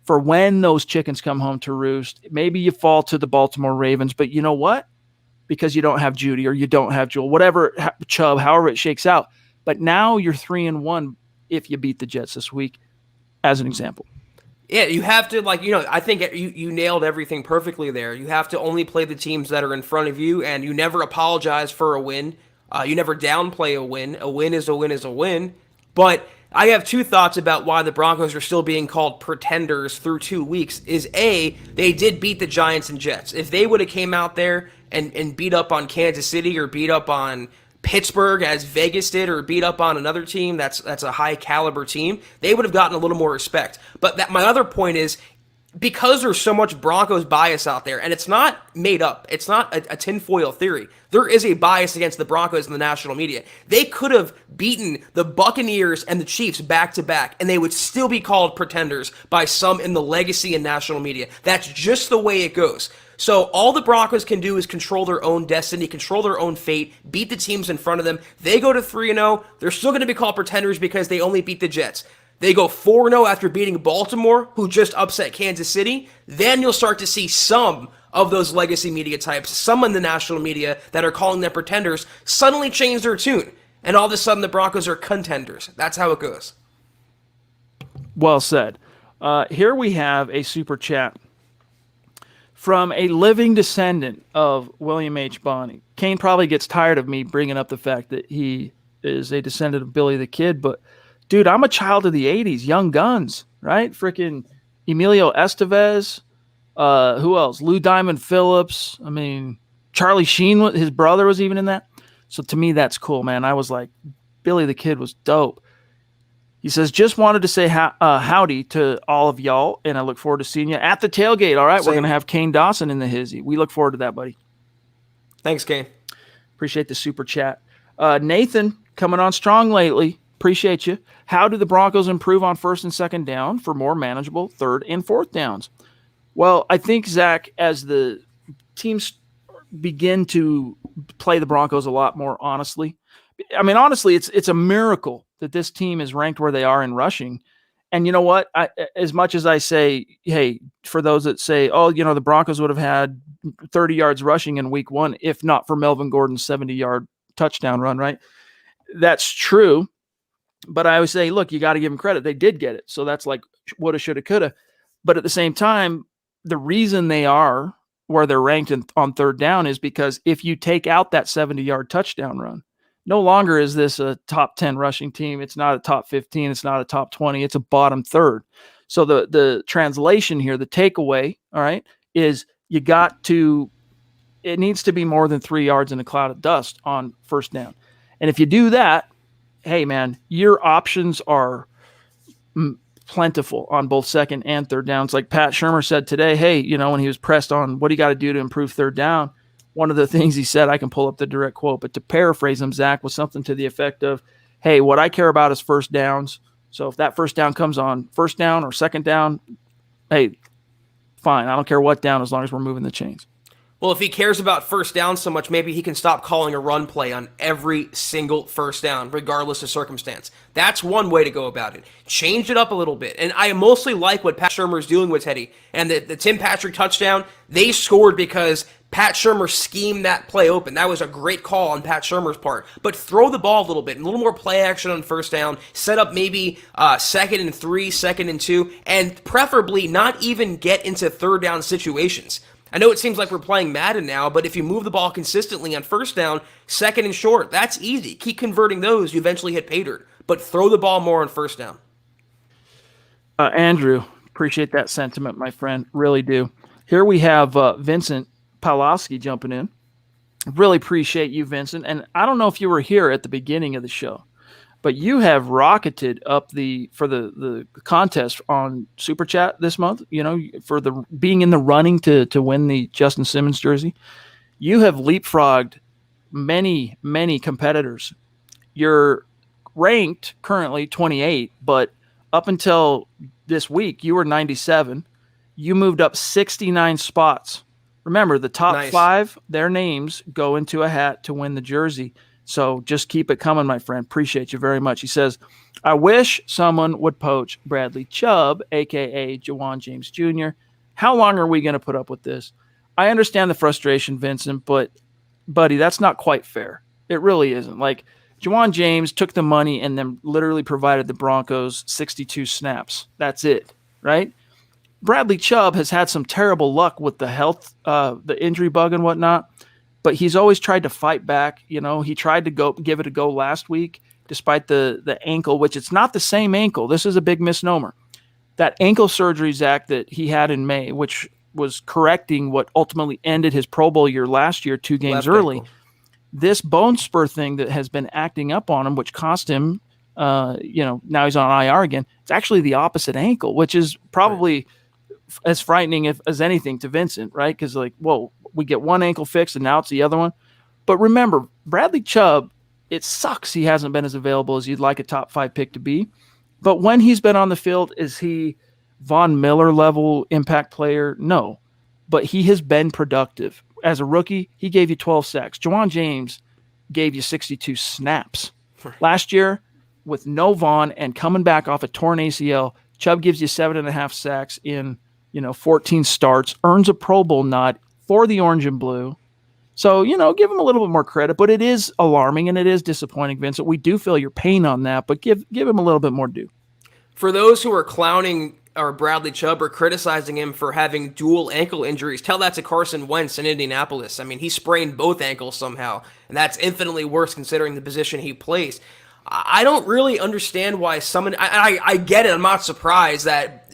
for when those chickens come home to roost. Maybe you fall to the Baltimore Ravens, but you know what? Because you don't have Judy or you don't have Jewel, whatever, Chubb, however it shakes out. But now you're 3-1 if you beat the Jets this week, as an example. Yeah, you have to, like, I think you nailed everything perfectly there. You have to only play the teams that are in front of you, and you never apologize for a win. You never downplay a win. A win is a win is a win. But I have two thoughts about why the Broncos are still being called pretenders through 2 weeks. Is A, they did beat the Giants and Jets. If they would have came out there and beat up on Kansas City or beat up on Pittsburgh as Vegas did, or beat up on another team that's a high caliber team, they would have gotten a little more respect. But my other point is, because there's so much Broncos bias out there, and it's not made up, it's not a tinfoil theory. There is a bias against the Broncos in the national media. They could have beaten the Buccaneers and the Chiefs back to back, and they would still be called pretenders by some in the legacy and national media. That's just the way it goes. So all the Broncos can do is control their own destiny, control their own fate, beat the teams in front of them. They go to 3-0. They're still going to be called pretenders because they only beat the Jets. They go 4-0 after beating Baltimore, who just upset Kansas City. Then you'll start to see some of those legacy media types, some in the national media that are calling them pretenders, suddenly change their tune. And all of a sudden the Broncos are contenders. That's how it goes. Well said. Here we have a super chat from a living descendant of William H. Bonney. Kane probably gets tired of me bringing up the fact that he is a descendant of Billy the Kid, but dude, I'm a child of the 80s, Young Guns, right? Freaking Emilio Estevez. Who else? Lou Diamond Phillips. I mean, Charlie Sheen, his brother was even in that. So to me, that's cool, man. I was like, Billy the Kid was dope. He says, just wanted to say howdy to all of y'all, and I look forward to seeing you at the tailgate. All right, Same. We're going to have Kane Dawson in the hizzy. We look forward to that, buddy. Thanks, Kane. Appreciate the super chat. Nathan, coming on strong lately. Appreciate you. How do the Broncos improve on first and second down for more manageable third and fourth downs? Well, I think, Zach, as the teams begin to play the Broncos a lot more honestly, I mean, honestly, it's a miracle that this team is ranked where they are in rushing. And you know what? As much as I say, hey, for those that say, oh, the Broncos would have had 30 yards rushing in week 1, if not for Melvin Gordon's 70-yard touchdown run, right? That's true. But I always say, look, you got to give them credit. They did get it. So that's like woulda, shoulda, coulda. But at the same time, the reason they are where they're ranked on third down is because if you take out that 70-yard touchdown run, no longer is this a top 10 rushing team. It's not a top 15. It's not a top 20. It's a bottom third. So the translation here, the takeaway, all right, is it needs to be more than 3 yards in a cloud of dust on first down. And if you do that, hey, man, your options are plentiful on both second and third downs. Like Pat Shurmur said today, hey, when he was pressed on what do you got to do to improve third down, one of the things he said, I can pull up the direct quote, but to paraphrase him, Zach, was something to the effect of, hey, what I care about is first downs. So if that first down comes on first down or second down, hey, fine. I don't care what down as long as we're moving the chains. Well, if he cares about first down so much, maybe he can stop calling a run play on every single first down, regardless of circumstance. That's one way to go about it. Change it up a little bit. And I mostly like what Pat Shurmur is doing with Teddy. And the Tim Patrick touchdown, they scored because Pat Shurmur schemed that play open. That was a great call on Pat Shurmur's part. But throw the ball a little bit, a little more play action on first down, set up maybe 2nd and 3, 2nd and 2, and preferably not even get into third down situations. I know it seems like we're playing Madden now, but if you move the ball consistently on first down, 2nd and short, that's easy. Keep converting those, you eventually hit pay dirt. But throw the ball more on first down. Andrew, appreciate that sentiment, my friend. Really do. Here we have Vincent Pawlowski jumping in. Really appreciate you, Vincent. And I don't know if you were here at the beginning of the show, but you have rocketed up for the contest on Super Chat this month, for the being in the running to win the Justin Simmons jersey. You have leapfrogged many, many competitors. You're ranked currently 28, but up until this week, you were 97. You moved up 69 spots. Remember, the top 5, their names go into a hat to win the jersey. So just keep it coming, my friend. Appreciate you very much. He says, I wish someone would poach Bradley Chubb, a.k.a. Jawan James Jr. How long are we going to put up with this? I understand the frustration, Vincent, but, buddy, that's not quite fair. It really isn't. Like, Jawan James took the money and then literally provided the Broncos 62 snaps. That's it, right? Bradley Chubb has had some terrible luck with the health, the injury bug and whatnot, but he's always tried to fight back. He tried to give it a go last week, despite the ankle, which it's not the same ankle. This is a big misnomer. That ankle surgery, Zach, that he had in May, which was correcting what ultimately ended his Pro Bowl year last year, 2 games early. Ankle. This bone spur thing that has been acting up on him, which cost him, now he's on IR again. It's actually the opposite ankle, which is probably as frightening as anything to Vincent, right? Because whoa, we get one ankle fixed and now it's the other one. But remember, Bradley Chubb, it sucks he hasn't been as available as you'd like a top 5 pick to be. But when he's been on the field, is he Von Miller level impact player? No. But he has been productive. As a rookie, he gave you 12 sacks. Juwan James gave you 62 snaps. Last year, with no Vaughn and coming back off a torn ACL, Chubb gives you 7.5 sacks in 14 starts, earns a Pro Bowl nod for the orange and blue. So, give him a little bit more credit, but it is alarming and it is disappointing, Vincent. We do feel your pain on that, but give him a little bit more due. For those who are clowning or Bradley Chubb or criticizing him for having dual ankle injuries, tell that to Carson Wentz in Indianapolis. I mean, he sprained both ankles somehow, and that's infinitely worse considering the position he plays. I don't really understand why I get it. I'm not surprised that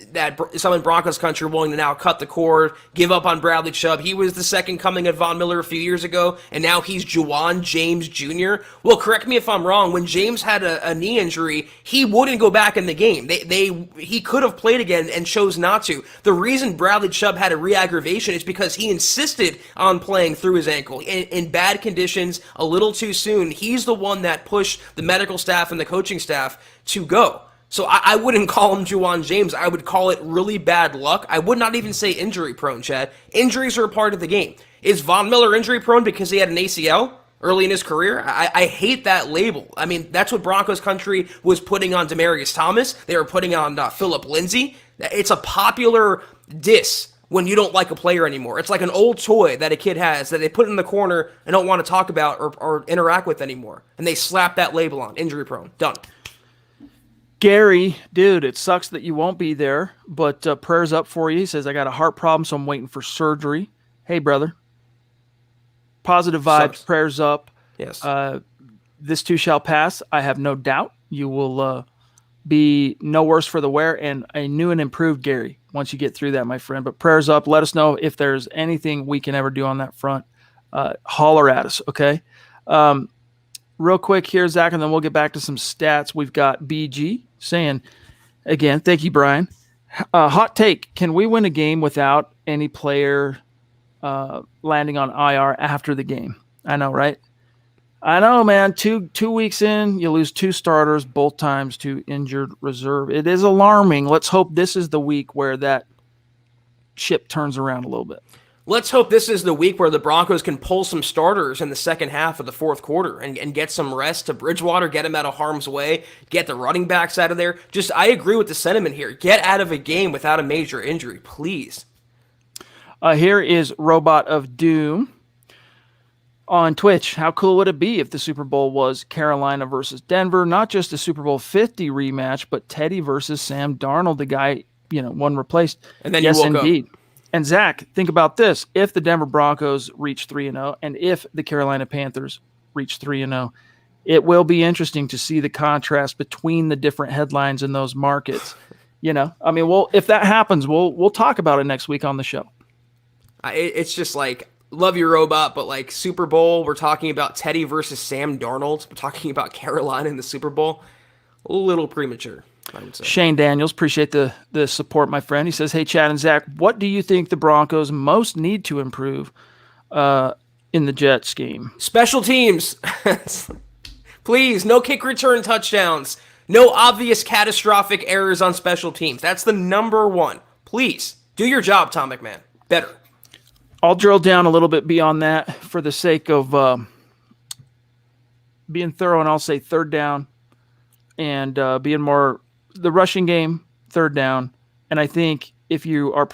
some in Broncos country are willing to now cut the cord, give up on Bradley Chubb. He was the second coming of Von Miller a few years ago, and now he's Juwan James Jr. Well, correct me if I'm wrong. When James had a knee injury, he wouldn't go back in the game. He could have played again and chose not to. The reason Bradley Chubb had a re-aggravation is because he insisted on playing through his ankle in bad conditions a little too soon. He's the one that pushed the medical staff and the coaching staff to go. So I wouldn't call him Juwan James. I would call it really bad luck. I would not even say injury prone, Chad. Injuries are a part of the game. Is Von Miller injury prone because he had an ACL early in his career? I hate that label. I mean, that's what Broncos country was putting on Demaryius Thomas. They were putting on Phillip Lindsay. It's a popular diss when you don't like a player anymore. It's like an old toy that a kid has that they put in the corner and don't want to talk about or interact with anymore. And they slap that label on. Injury prone. Done. Gary, dude, it sucks that you won't be there, but prayers up for you. He says, I got a heart problem, so I'm waiting for surgery. Hey, brother. Positive vibes, sucks. Prayers up. Yes. This too shall pass. I have no doubt you will be no worse for the wear, and a new and improved Gary once you get through that, my friend. But prayers up. Let us know if there's anything we can ever do on that front. Holler at us, okay? Real quick here, Zach, and then we'll get back to some stats. We've got BG saying, again, thank you, Brian. Hot take. Can we win a game without any player landing on IR after the game? I know, right? I know, man. Two weeks in, you lose 2 starters, both times to injured reserve. It is alarming. Let's hope this is the week where that ship turns around a little bit. Let's hope this is the week where the Broncos can pull some starters in the second half of the fourth quarter and get some rest to Bridgewater, get him out of harm's way, get the running backs out of there. I agree with the sentiment here. Get out of a game without a major injury, please. Here is Robot of Doom on Twitch. How cool would it be if the Super Bowl was Carolina versus Denver? Not just a Super Bowl 50 rematch, but Teddy versus Sam Darnold, the guy, one replaced. And then yes, you woke indeed. up. And Zach, think about this. If the Denver Broncos reach 3-0 and if the Carolina Panthers reach 3-0, it will be interesting to see the contrast between the different headlines in those markets. If that happens, we'll talk about it next week on the show. It's just love your robot, but Super Bowl, we're talking about Teddy versus Sam Darnold. We're talking about Carolina in the Super Bowl. A little premature, I would say. Shane Daniels, appreciate the support, my friend. He says, hey, Chad and Zach, what do you think the Broncos most need to improve in the Jets game? Special teams. Please, no kick return touchdowns. No obvious catastrophic errors on special teams. That's the number one. Please, do your job, Tom McMahon. Better. I'll drill down a little bit beyond that for the sake of being thorough, and I'll say third down and being more the rushing game, third down. And I think if you are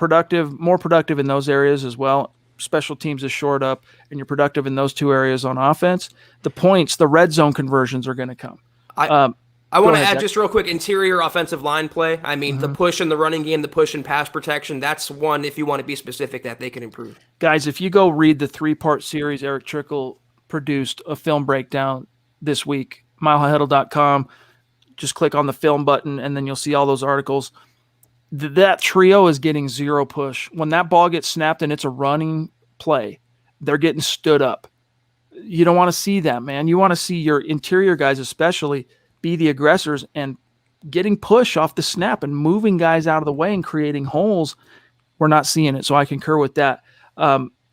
more productive in those areas as well, special teams is shored up, and you're productive in those 2 areas on offense, the red zone conversions are going to come. I want to add just real quick, interior offensive line play. I mean, the push in the running game, the push and pass protection, that's one, if you want to be specific, that they can improve. Guys, if you go read the 3-part series Eric Trickle produced, a film breakdown this week, milehighhuddle.com, just click on the film button, and then you'll see all those articles. That trio is getting zero push. When that ball gets snapped and it's a running play, they're getting stood up. You don't want to see that, man. You want to see your interior guys especially be the aggressors and getting push off the snap and moving guys out of the way and creating holes. We're not seeing it, so I concur with that.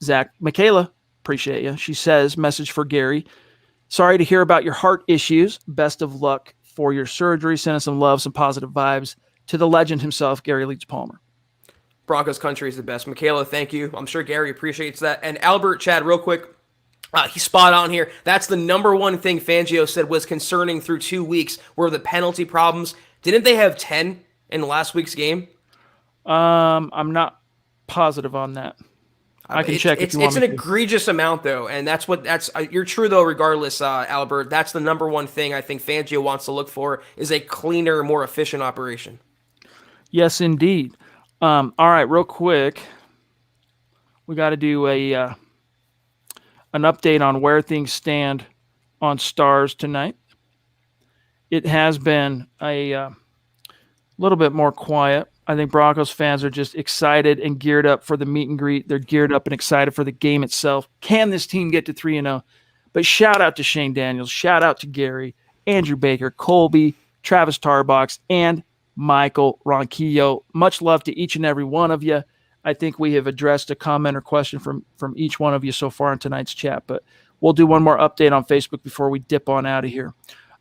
Zach, Michaela, appreciate you. She says, message for Gary. Sorry to hear about your heart issues. Best of luck for your surgery. Send us some love, some positive vibes to the legend himself, Gary Leach Palmer. Broncos country is the best. Michaela, thank you. I'm sure Gary appreciates that. And Albert, Chad, real quick, he's spot on here. That's the number one thing Fangio said was concerning through 2 weeks were the penalty problems. Didn't they have 10 in last week's game? I'm not positive on that. I can check if you want me to. It's an egregious amount, though, and you're true, though, regardless, Albert. That's the number one thing I think Fangio wants to look for is a cleaner, more efficient operation. Yes, indeed. All right, real quick, we got to do an update on where things stand on Stars tonight. It has been a little bit more quiet. I think Broncos fans are just excited and geared up for the meet and greet. They're geared up and excited for the game itself. Can this team get to 3-0? But shout out to Shane Daniels, shout out to Gary, Andrew Baker, Colby, Travis Tarbox, and Michael Ronquillo. Much love to each and every one of you. I think we have addressed a comment or question from each one of you so far in tonight's chat, but we'll do one more update on Facebook before we dip on out of here.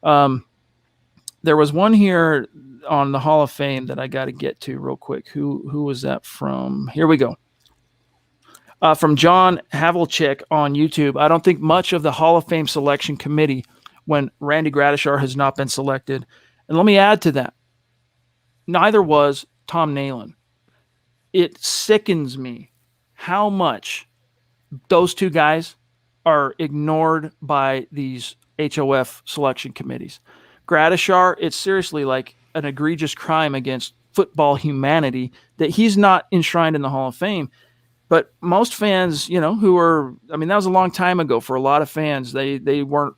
There was one here on the Hall of Fame that I got to get to real quick. Who was that from? Here we go. From John Havlicek on YouTube. I don't think much of the Hall of Fame selection committee when Randy Gradishar has not been selected. And let me add to that. Neither was Tom Nalen. It sickens me how much those two guys are ignored by these HOF selection committees. Gradishar, it's seriously like an egregious crime against football humanity that he's not enshrined in the Hall of Fame. But most fans, that was a long time ago for a lot of fans. They weren't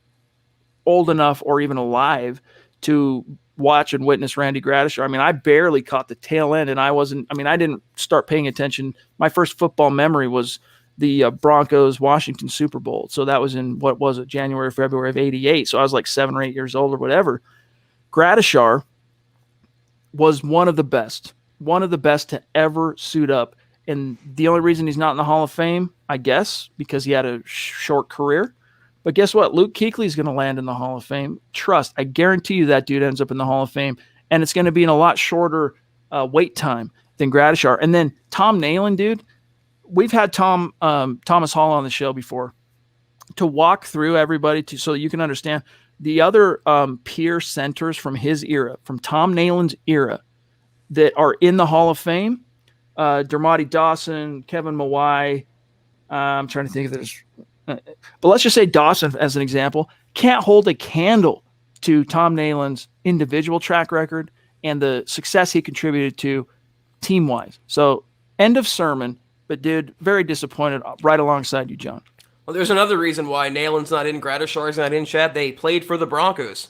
old enough or even alive to watch and witness Randy Gradishar. I mean, I barely caught the tail end, and I didn't start paying attention. My first football memory was the Broncos-Washington Super Bowl. So that was in, January, February of 88. So I was like 7 or 8 years old or whatever. Gradishar was one of the best to ever suit up. And the only reason he's not in the Hall of Fame, I guess, because he had a short career. But guess what? Luke Kuechly's going to land in the Hall of Fame. Trust, I guarantee you that dude ends up in the Hall of Fame. And it's going to be in a lot shorter wait time than Gradishar. And then Tom Nalen, dude, we've had Thomas Hall on the show before to walk through everybody so you can understand the other peer centers from his era, from Tom Nalen's era, that are in the Hall of Fame. Dermody Dawson, Kevin Mawai. I'm trying to think of this. But let's just say Dawson, as an example, can't hold a candle to Tom Nalen's individual track record and the success he contributed to team-wise. So end of sermon, but dude, very disappointed right alongside you, John. Well, there's another reason why Nalen's not in, Gradishar's not in, Chad. They played for the Broncos.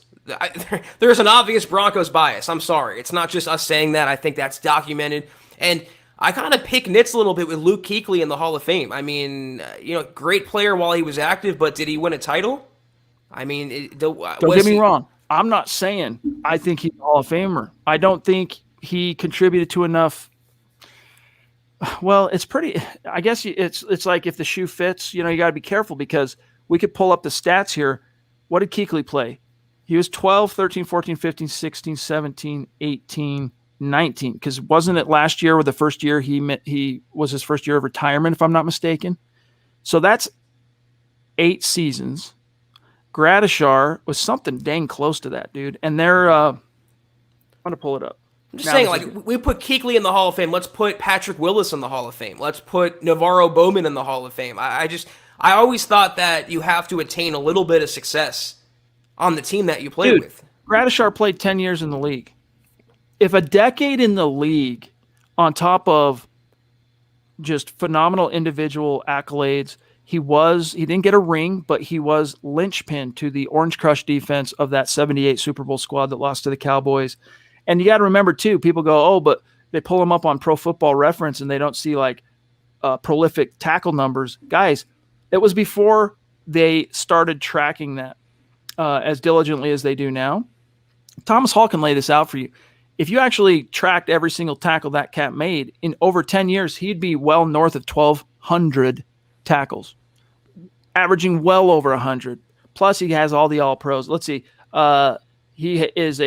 There's an obvious Broncos bias. I'm sorry. It's not just us saying that. I think that's documented. And I kind of pick nits a little bit with Luke Kuechly in the Hall of Fame. I mean, great player while he was active, but did he win a title? I mean, don't get me wrong. I'm not saying I think he's a Hall of Famer. I don't think he contributed to enough. Well, it's pretty. I guess it's like if the shoe fits, you got to be careful because we could pull up the stats here. What did Kuechly play? He was 12, 13, 14, 15, 16, 17, 18. 19, because wasn't it last year or the first year he was his first year of retirement, if I'm not mistaken? So that's 8 seasons. Gradishar was something dang close to that, dude. And they're I'm gonna pull it up. I'm just saying, we put Kuechly in the Hall of Fame. Let's put Patrick Willis in the Hall of Fame. Let's put Navarro Bowman in the Hall of Fame. I always thought that you have to attain a little bit of success on the team that you play with. Gradishar played 10 years in the league. If a decade in the league on top of just phenomenal individual accolades, he didn't get a ring, but he was linchpin to the Orange Crush defense of that 78 Super Bowl squad that lost to the Cowboys. And you got to remember too, people go, oh, but they pull him up on Pro Football Reference and they don't see like prolific tackle numbers. Guys, it was before they started tracking that as diligently as they do now. Thomas Hall can lay this out for you. If you actually tracked every single tackle that cat made in over 10 years, he'd be well north of 1,200 tackles, averaging well over 100. Plus, he has all the All-Pros. Let's see. He is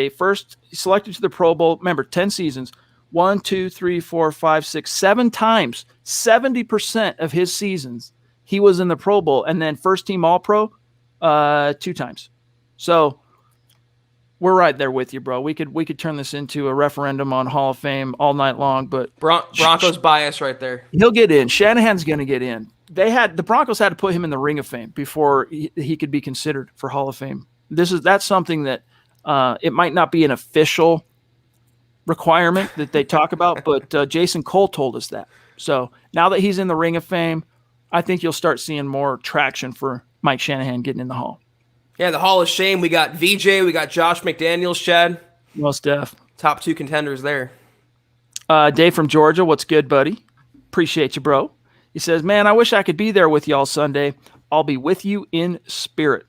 selected to the Pro Bowl. Remember, 10 seasons. 1, 2, 3, 4, 5, 6, 7 times. 70% of his seasons, he was in the Pro Bowl. And then first-team All-Pro 2 times. So we're right there with you, bro. We could turn this into a referendum on Hall of Fame all night long. But Broncos bias right there. He'll get in. Shanahan's going to get in. The Broncos had to put him in the Ring of Fame before he could be considered for Hall of Fame. That's something that it might not be an official requirement that they talk about, but Jason Cole told us that. So now that he's in the Ring of Fame, I think you'll start seeing more traction for Mike Shanahan getting in the Hall. Yeah, the Hall of Shame. We got VJ, we got Josh McDaniels, Chad. Most def. Top 2 contenders there. Dave from Georgia, what's good, buddy? Appreciate you, bro. He says, man, I wish I could be there with y'all Sunday. I'll be with you in spirit.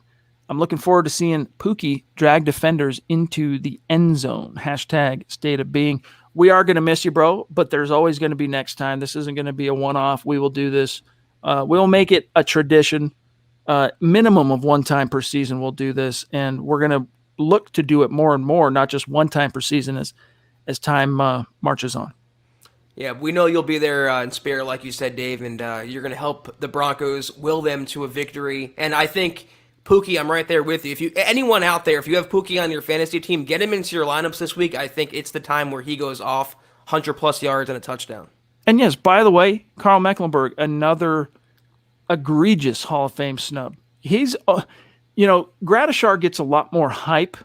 I'm looking forward to seeing Pookie drag defenders into the end zone. # state of being. We are going to miss you, bro, but there's always going to be next time. This isn't going to be a one-off. We will do this. We'll make it a tradition. Minimum of 1 time per season we'll do this, and we're going to look to do it more and more, not just 1 time per season as time marches on. Yeah, we know you'll be there in spirit, like you said, Dave, and you're going to help the Broncos will them to a victory. And I think Pookie, I'm right there with you. Anyone out there, if you have Pookie on your fantasy team, get him into your lineups this week. I think it's the time where he goes off 100+ yards and a touchdown. And yes, by the way, Carl Mecklenburg, another egregious Hall of Fame snub. He's, Gradishar gets a lot more hype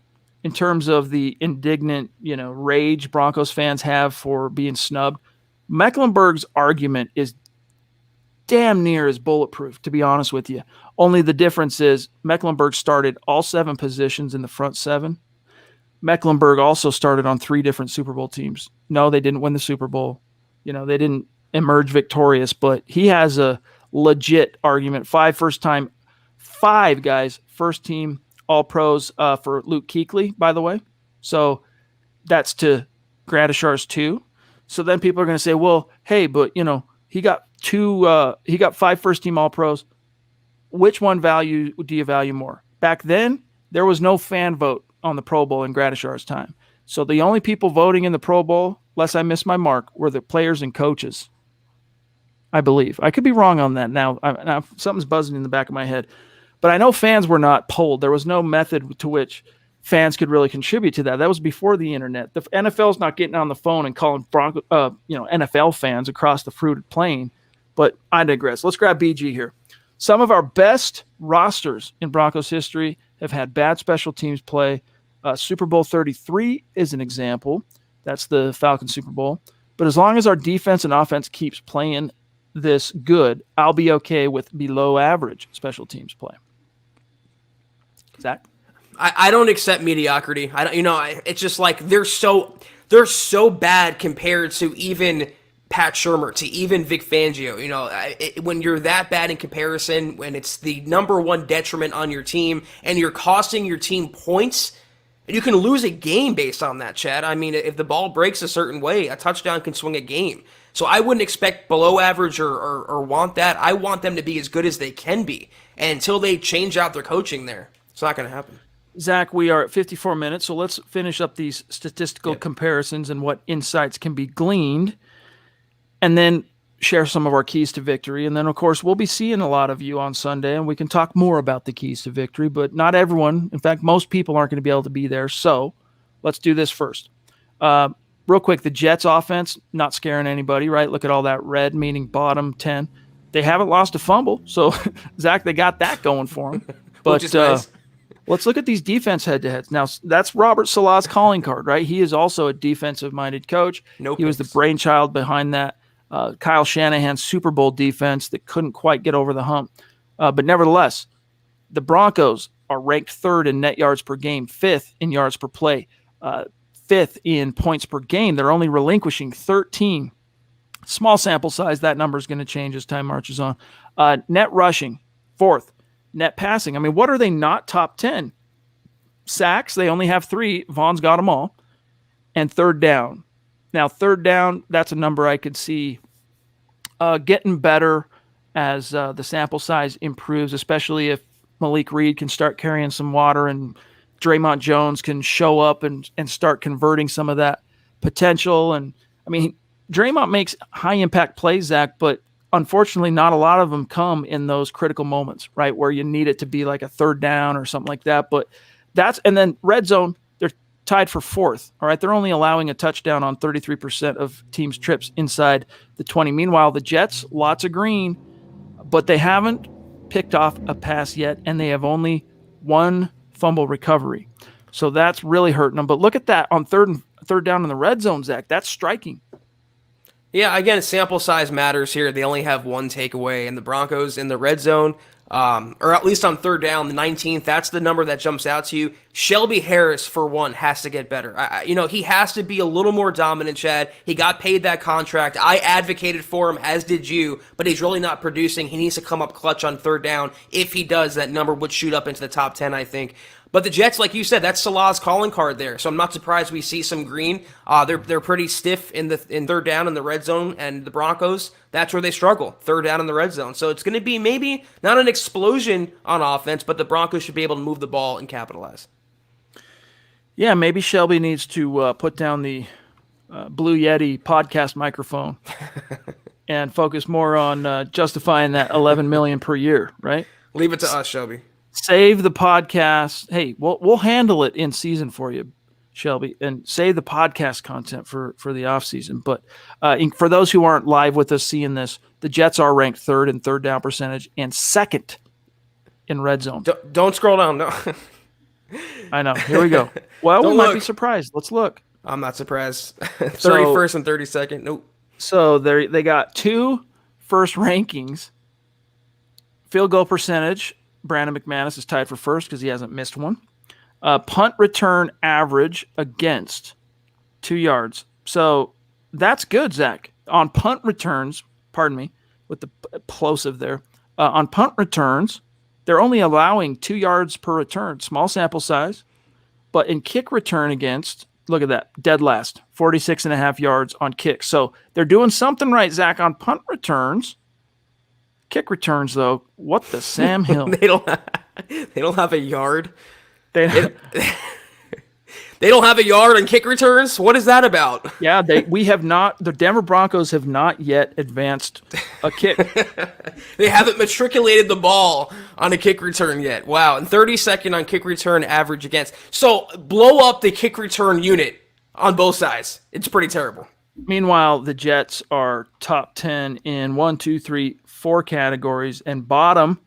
in terms of the indignant, rage Broncos fans have for being snubbed. Mecklenburg's argument is damn near as bulletproof, to be honest with you. Only the difference is Mecklenburg started all 7 positions in the front 7. Mecklenburg also started on 3 different Super Bowl teams. No, they didn't win the Super Bowl. They didn't emerge victorious, but he has a legit argument. 5 guys, first team All-Pros for Luke Kuechly, by the way. So that's to Gradishar's 2. So then people are going to say, well, hey, but he got 5 first team All-Pros. Which one do you value more? Back then, there was no fan vote on the Pro Bowl in Gradishar's time. So the only people voting in the Pro Bowl, lest I miss my mark, were the players and coaches. I believe. I could be wrong on that now. Something's buzzing in the back of my head. But I know fans were not polled. There was no method to which fans could really contribute to that. That was before the internet. The NFL's not getting on the phone and calling NFL fans across the fruited plain. But I digress. Let's grab BG here. Some of our best rosters in Broncos history have had bad special teams play. Super Bowl 33 is an example. That's the Falcons Super Bowl. But as long as our defense and offense keeps playing this good, I'll be okay with below average special teams play. Zach? I don't accept mediocrity. It's just like they're so bad compared to even Pat Shurmur, to even Vic Fangio. When you're that bad in comparison, when it's the number 1 detriment on your team and you're costing your team points, and you can lose a game based on that, Chad. I mean, if the ball breaks a certain way, a touchdown can swing a game. So I wouldn't expect below average or want that. I want them to be as good as they can be. And until they change out their coaching there, it's not going to happen. Zach, we are at 54 minutes, so let's finish up these statistical comparisons and what insights can be gleaned, and then share some of our keys to victory. And then, of course, we'll be seeing a lot of you on Sunday, and we can talk more about the keys to victory, but not everyone. In fact, most people aren't going to be able to be there, so let's do this first. Real quick, the Jets offense, not scaring anybody, right? Look at all that red, meaning bottom 10. They haven't lost a fumble, so, Zach, they got that going for them. But which is nice. Let's look at these defense head-to-heads. Now, that's Robert Salah's calling card, right? He is also a defensive-minded coach. He was the brainchild behind that Kyle Shanahan's Super Bowl defense that couldn't quite get over the hump. But nevertheless, the Broncos are ranked third in net yards per game, fifth in yards per play, fifth in points per game. They're only relinquishing 13. Small sample size. That number is going to change as time marches on. Net rushing, fourth. Net passing. I mean, what are they not top 10? Sacks, they only have 3. Vaughn's got them all. And third down. Now, third down, that's a number I could see getting better as the sample size improves, especially if Malik Reed can start carrying some water and Draymond Jones can show up and start converting some of that potential. And, I mean, Draymond makes high-impact plays, Zach, but unfortunately, not a lot of them come in those critical moments, right, where you need it to be like a third down or something like that. But and then red zone, they're tied for fourth. All right, they're only allowing a touchdown on 33% of teams' trips inside the 20. Meanwhile, the Jets, lots of green, but they haven't picked off a pass yet, and they have only 1 fumble recovery. So that's really hurting them. But look at that on third down in the red zone, Zach. That's striking. Yeah, again, sample size matters here. They only have 1 takeaway, and the Broncos in the red zone, or at least on third down, the 19th, that's the number that jumps out to you. Shelby Harris, for one, has to get better. He has to be a little more dominant, Chad. He got paid that contract. I advocated for him, as did you, but he's really not producing. He needs to come up clutch on third down. If he does, that number would shoot up into the top 10, I think. But the Jets, like you said, that's Salah's calling card there. So I'm not surprised we see some green. They're pretty stiff in third down in the red zone, and the Broncos, that's where they struggle, third down in the red zone. So it's going to be maybe not an explosion on offense, but the Broncos should be able to move the ball and capitalize. Yeah, maybe Shelby needs to put down the Blue Yeti podcast microphone and focus more on justifying that $11 million per year, right? Leave it to us, Shelby. Save the podcast. Hey, we'll handle it in season for you, Shelby, and save the podcast content for the off season. But for those who aren't live with us seeing this, the Jets are ranked third in third down percentage and second in red zone. Don't scroll down. No. I know. Here we go. Well, we might be surprised. Let's look. I'm not surprised. 31st and 32nd. Nope. So they got 2 first rankings. Field goal percentage. Brandon McManus is tied for first because he hasn't missed one. Punt return average against 2 yards. So that's good, Zach. On punt returns, pardon me, with the plosive there. On punt returns, they're only allowing 2 yards per return. Small sample size. But in kick return against, look at that, dead last, 46.5 yards on kicks. So they're doing something right, Zach, on punt returns. Kick returns, though, what the Sam Hill? They don't have a yard. They don't have a yard on kick returns. What is that about? Yeah, the Denver Broncos have not yet advanced a kick. They haven't matriculated the ball on a kick return yet. Wow, and 32nd on kick return average against. So blow up the kick return unit on both sides. It's pretty terrible. Meanwhile, the Jets are top 10 in 1, 2, 3, 4 categories and bottom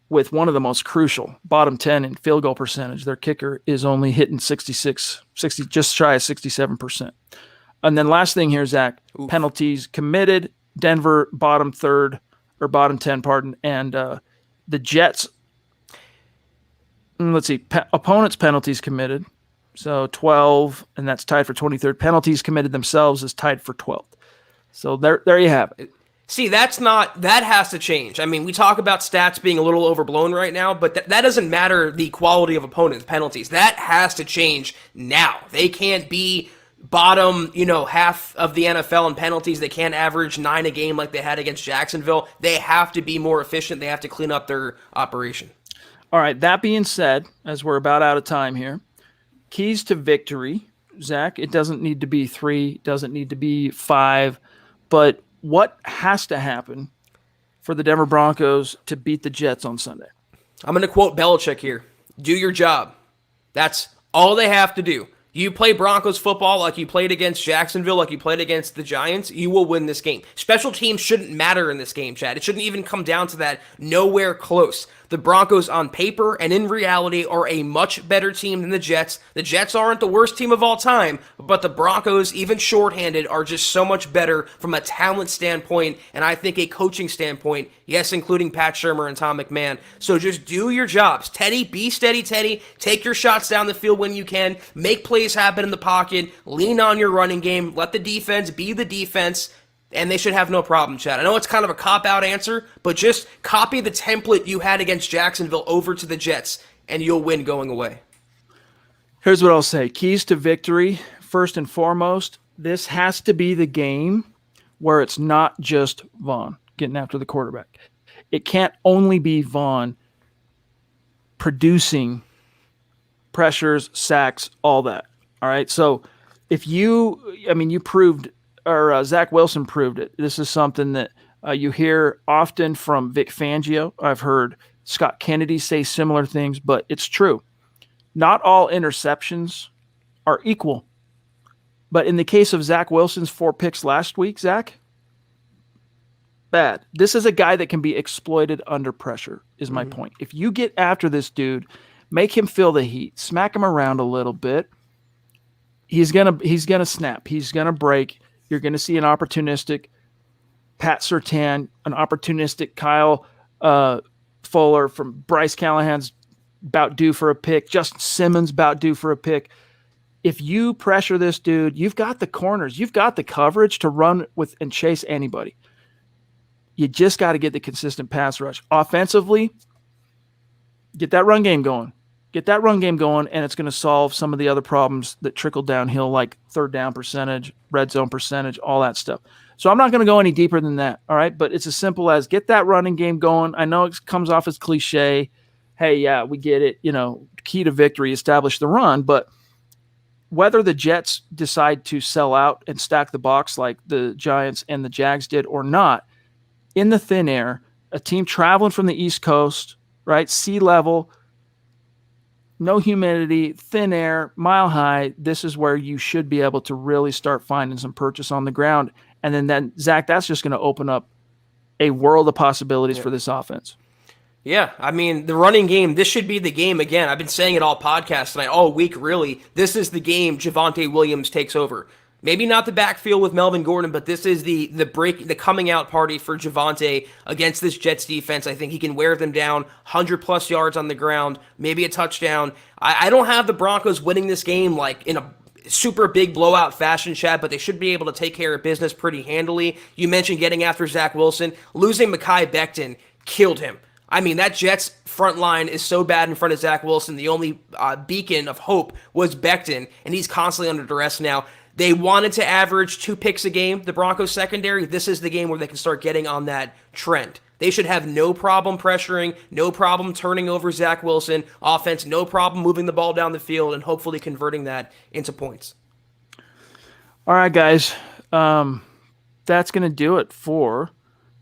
with one of the most crucial, bottom 10 in field goal percentage. Their kicker is only hitting 60, just shy of 67%. And then last thing here, Zach, penalties committed. Denver bottom 10, and the Jets, let's see, opponents' penalties committed. So 12, and that's tied for 23rd. Penalties committed themselves is tied for 12th. So there you have it. See, that has to change. I mean, we talk about stats being a little overblown right now, but that doesn't matter the quality of opponents' penalties. That has to change now. They can't be bottom, half of the NFL in penalties. They can't average 9 a game like they had against Jacksonville. They have to be more efficient. They have to clean up their operation. All right, that being said, as we're about out of time here, keys to victory, Zach, it doesn't need to be 3, doesn't need to be 5, but what has to happen for the Denver Broncos to beat the Jets on Sunday? I'm going to quote Belichick here. Do your job. That's all they have to do. You play Broncos football like you played against Jacksonville, like you played against the Giants, you will win this game. Special teams shouldn't matter in this game, Chad. It shouldn't even come down to that. Nowhere close. The Broncos on paper and in reality are a much better team than the Jets. The Jets aren't the worst team of all time, but the Broncos, even shorthanded, are just so much better from a talent standpoint and I think a coaching standpoint, yes, including Pat Shurmur and Tom McMahon. So just do your jobs. Teddy, be steady, Teddy. Take your shots down the field when you can. Make plays happen in the pocket. Lean on your running game. Let the defense be the defense. And they should have no problem, Chad. I know it's kind of a cop-out answer, but just copy the template you had against Jacksonville over to the Jets, and you'll win going away. Here's what I'll say. Keys to victory, first and foremost, this has to be the game where it's not just Vaughn getting after the quarterback. It can't only be Vaughn producing pressures, sacks, all that. All right? So if you proved – or Zach Wilson proved it. This is something that you hear often from Vic Fangio. I've heard Scott Kennedy say similar things, but it's true. Not all interceptions are equal. But in the case of Zach Wilson's 4 picks last week, Zach, bad. This is a guy that can be exploited under pressure, is my point. If you get after this dude, make him feel the heat, smack him around a little bit, he's gonna snap. He's gonna break. You're going to see an opportunistic Pat Surtain, an opportunistic Kyle Fuller from Bryce Callahan's about due for a pick. Justin Simmons about due for a pick. If you pressure this dude, you've got the corners. You've got the coverage to run with and chase anybody. You just got to get the consistent pass rush. Offensively, get that run game going. Get that run game going, and it's going to solve some of the other problems that trickle downhill, like third down percentage, red zone percentage, all that stuff. So I'm not going to go any deeper than that, all right? But it's as simple as get that running game going. I know it comes off as cliche. Hey, yeah, we get it. Key to victory, establish the run. But whether the Jets decide to sell out and stack the box like the Giants and the Jags did or not, in the thin air, a team traveling from the East Coast, right, sea level, no humidity, thin air, mile high, this is where you should be able to really start finding some purchase on the ground. And then Zach, that's just going to open up a world of possibilities for this offense. Yeah, I mean, the running game, this should be the game again. I've been saying it all podcast tonight, all week, really. This is the game Javonte Williams takes over. Maybe not the backfield with Melvin Gordon, but this is the coming out party for Javonte against this Jets defense. I think he can wear them down, 100-plus yards on the ground, maybe a touchdown. I don't have the Broncos winning this game like in a super big blowout fashion, Chad, but they should be able to take care of business pretty handily. You mentioned getting after Zach Wilson. Losing Mekhi Becton killed him. I mean, that Jets front line is so bad in front of Zach Wilson. The only beacon of hope was Becton, and he's constantly under duress now. They wanted to average 2 picks a game, the Broncos secondary. This is the game where they can start getting on that trend. They should have no problem pressuring, no problem turning over Zach Wilson. Offense, no problem moving the ball down the field and hopefully converting that into points. All right, guys. That's going to do it for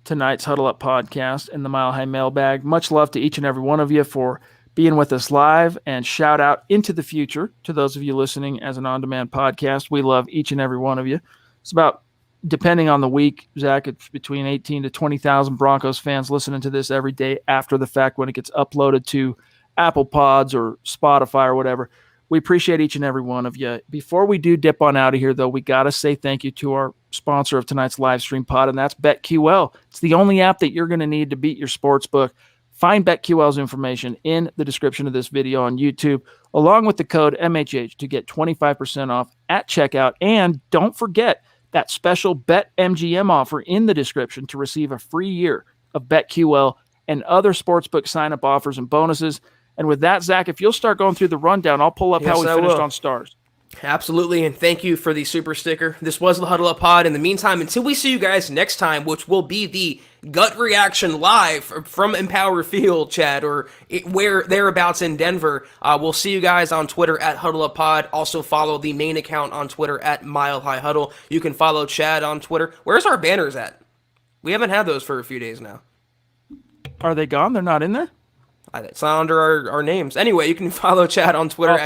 tonight's Huddle Up podcast and the Mile High Mailbag. Much love to each and every one of you for being with us live, and shout out into the future to those of you listening as an on-demand podcast. We love each and every one of you. It's about, depending on the week, Zach, it's between 18 to 20,000 Broncos fans listening to this every day after the fact when it gets uploaded to Apple Pods or Spotify or whatever. We appreciate each and every one of you. Before we do dip on out of here, though, we got to say thank you to our sponsor of tonight's live stream pod, and that's BetQL. It's the only app that you're going to need to beat your sports book. Find BetQL's information in the description of this video on YouTube, along with the code MHH to get 25% off at checkout. And don't forget that special BetMGM offer in the description to receive a free year of BetQL and other sportsbook sign-up offers and bonuses. And with that, Zach, if you'll start going through the rundown, I'll pull up how we finished on stars. Absolutely, and thank you for the super sticker. This was the Huddle Up Pod. In the meantime, until we see you guys next time, which will be the Gut Reaction live from Empower Field, Chad, or where thereabouts in Denver, we'll see you guys on Twitter at Huddle Up Pod. Also follow the main account on Twitter at Mile High Huddle. You can follow Chad on Twitter. Where's our banners at? We haven't had those for a few days now. Are they gone? They're not in there? It's not under our names. Anyway, you can follow Chad on Twitter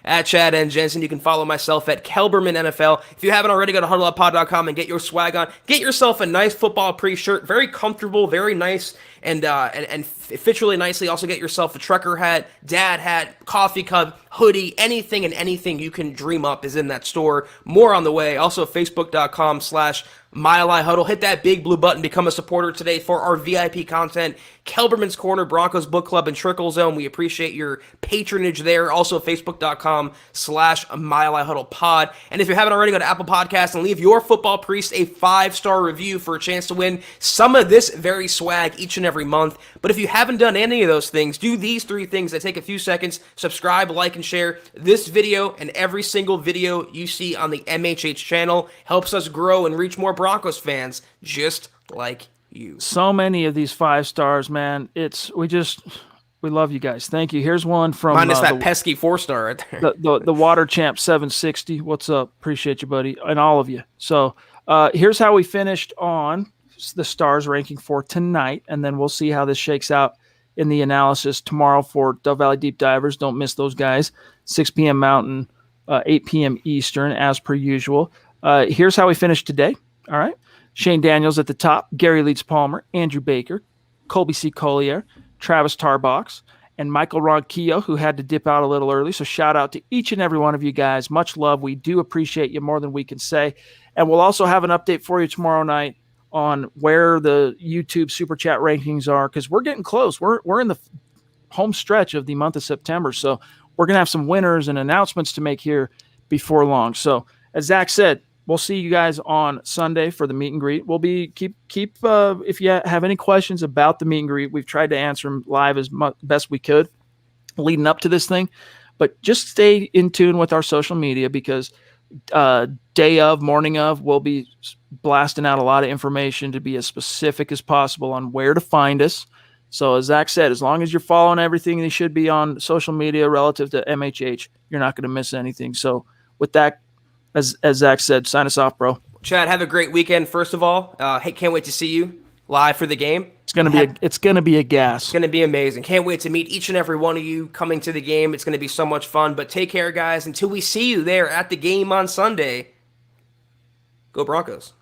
at Chad and Jensen. You can follow myself at Kelberman NFL. If you haven't already, go to huddleuppod.com and get your swag on. Get yourself a nice football pre-shirt. Very comfortable, very nice. and it fits really nicely. Also get yourself a trucker hat, dad hat, coffee cup, hoodie, anything and anything you can dream up is in that store. More on the way. Also, Facebook.com/Mile High Huddle. Hit that big blue button. Become a supporter today for our VIP content. Kelberman's Corner, Broncos Book Club, and Trickle Zone. We appreciate your patronage there. Also, Facebook.com/Mile High Huddle Pod. And if you haven't already, go to Apple Podcasts and leave your football priest a 5-star review for a chance to win some of this very swag each and every month. But if you haven't done any of those things, do these 3 things that take a few seconds. Subscribe, like, and share this video and every single video you see on the MHH channel. Helps us grow and reach more Broncos fans just like you. So many of these 5 stars, man. We love you guys. Thank you. Here's one from minus that pesky 4-star right there. The Water Champ 760. What's up? Appreciate you, buddy, and all of you. So here's how we finished on the stars ranking for tonight, and then we'll see how this shakes out in the analysis tomorrow for Dove Valley Deep Divers. Don't miss those guys. 6 p.m. Mountain, 8 p.m. Eastern, as per usual. Here's how we finished today. All right. Shane Daniels at the top, Gary Leeds-Palmer, Andrew Baker, Colby C. Collier, Travis Tarbox, and Michael Ronquillo, who had to dip out a little early. So shout out to each and every one of you guys. Much love. We do appreciate you more than we can say. And we'll also have an update for you tomorrow night on where the YouTube Super Chat rankings are, because we're getting close. We're in the home stretch of the month of September. So we're going to have some winners and announcements to make here before long. So as Zach said, we'll see you guys on Sunday for the meet and greet. We'll be keep if you have any questions about the meet and greet, we've tried to answer them live as best we could leading up to this thing. But just stay in tune with our social media, because day of, morning of, we'll be blasting out a lot of information to be as specific as possible on where to find us. So as Zach said, as long as you're following everything they should be on social media relative to MHH, you're not going to miss anything. So with that, as Zach said, sign us off, bro. Chad, have a great weekend. First of all, hey, can't wait to see you live for the game. It's gonna be a gas. It's gonna be amazing. Can't wait to meet each and every one of you coming to the game. It's gonna be so much fun. But take care, guys. Until we see you there at the game on Sunday, go Broncos.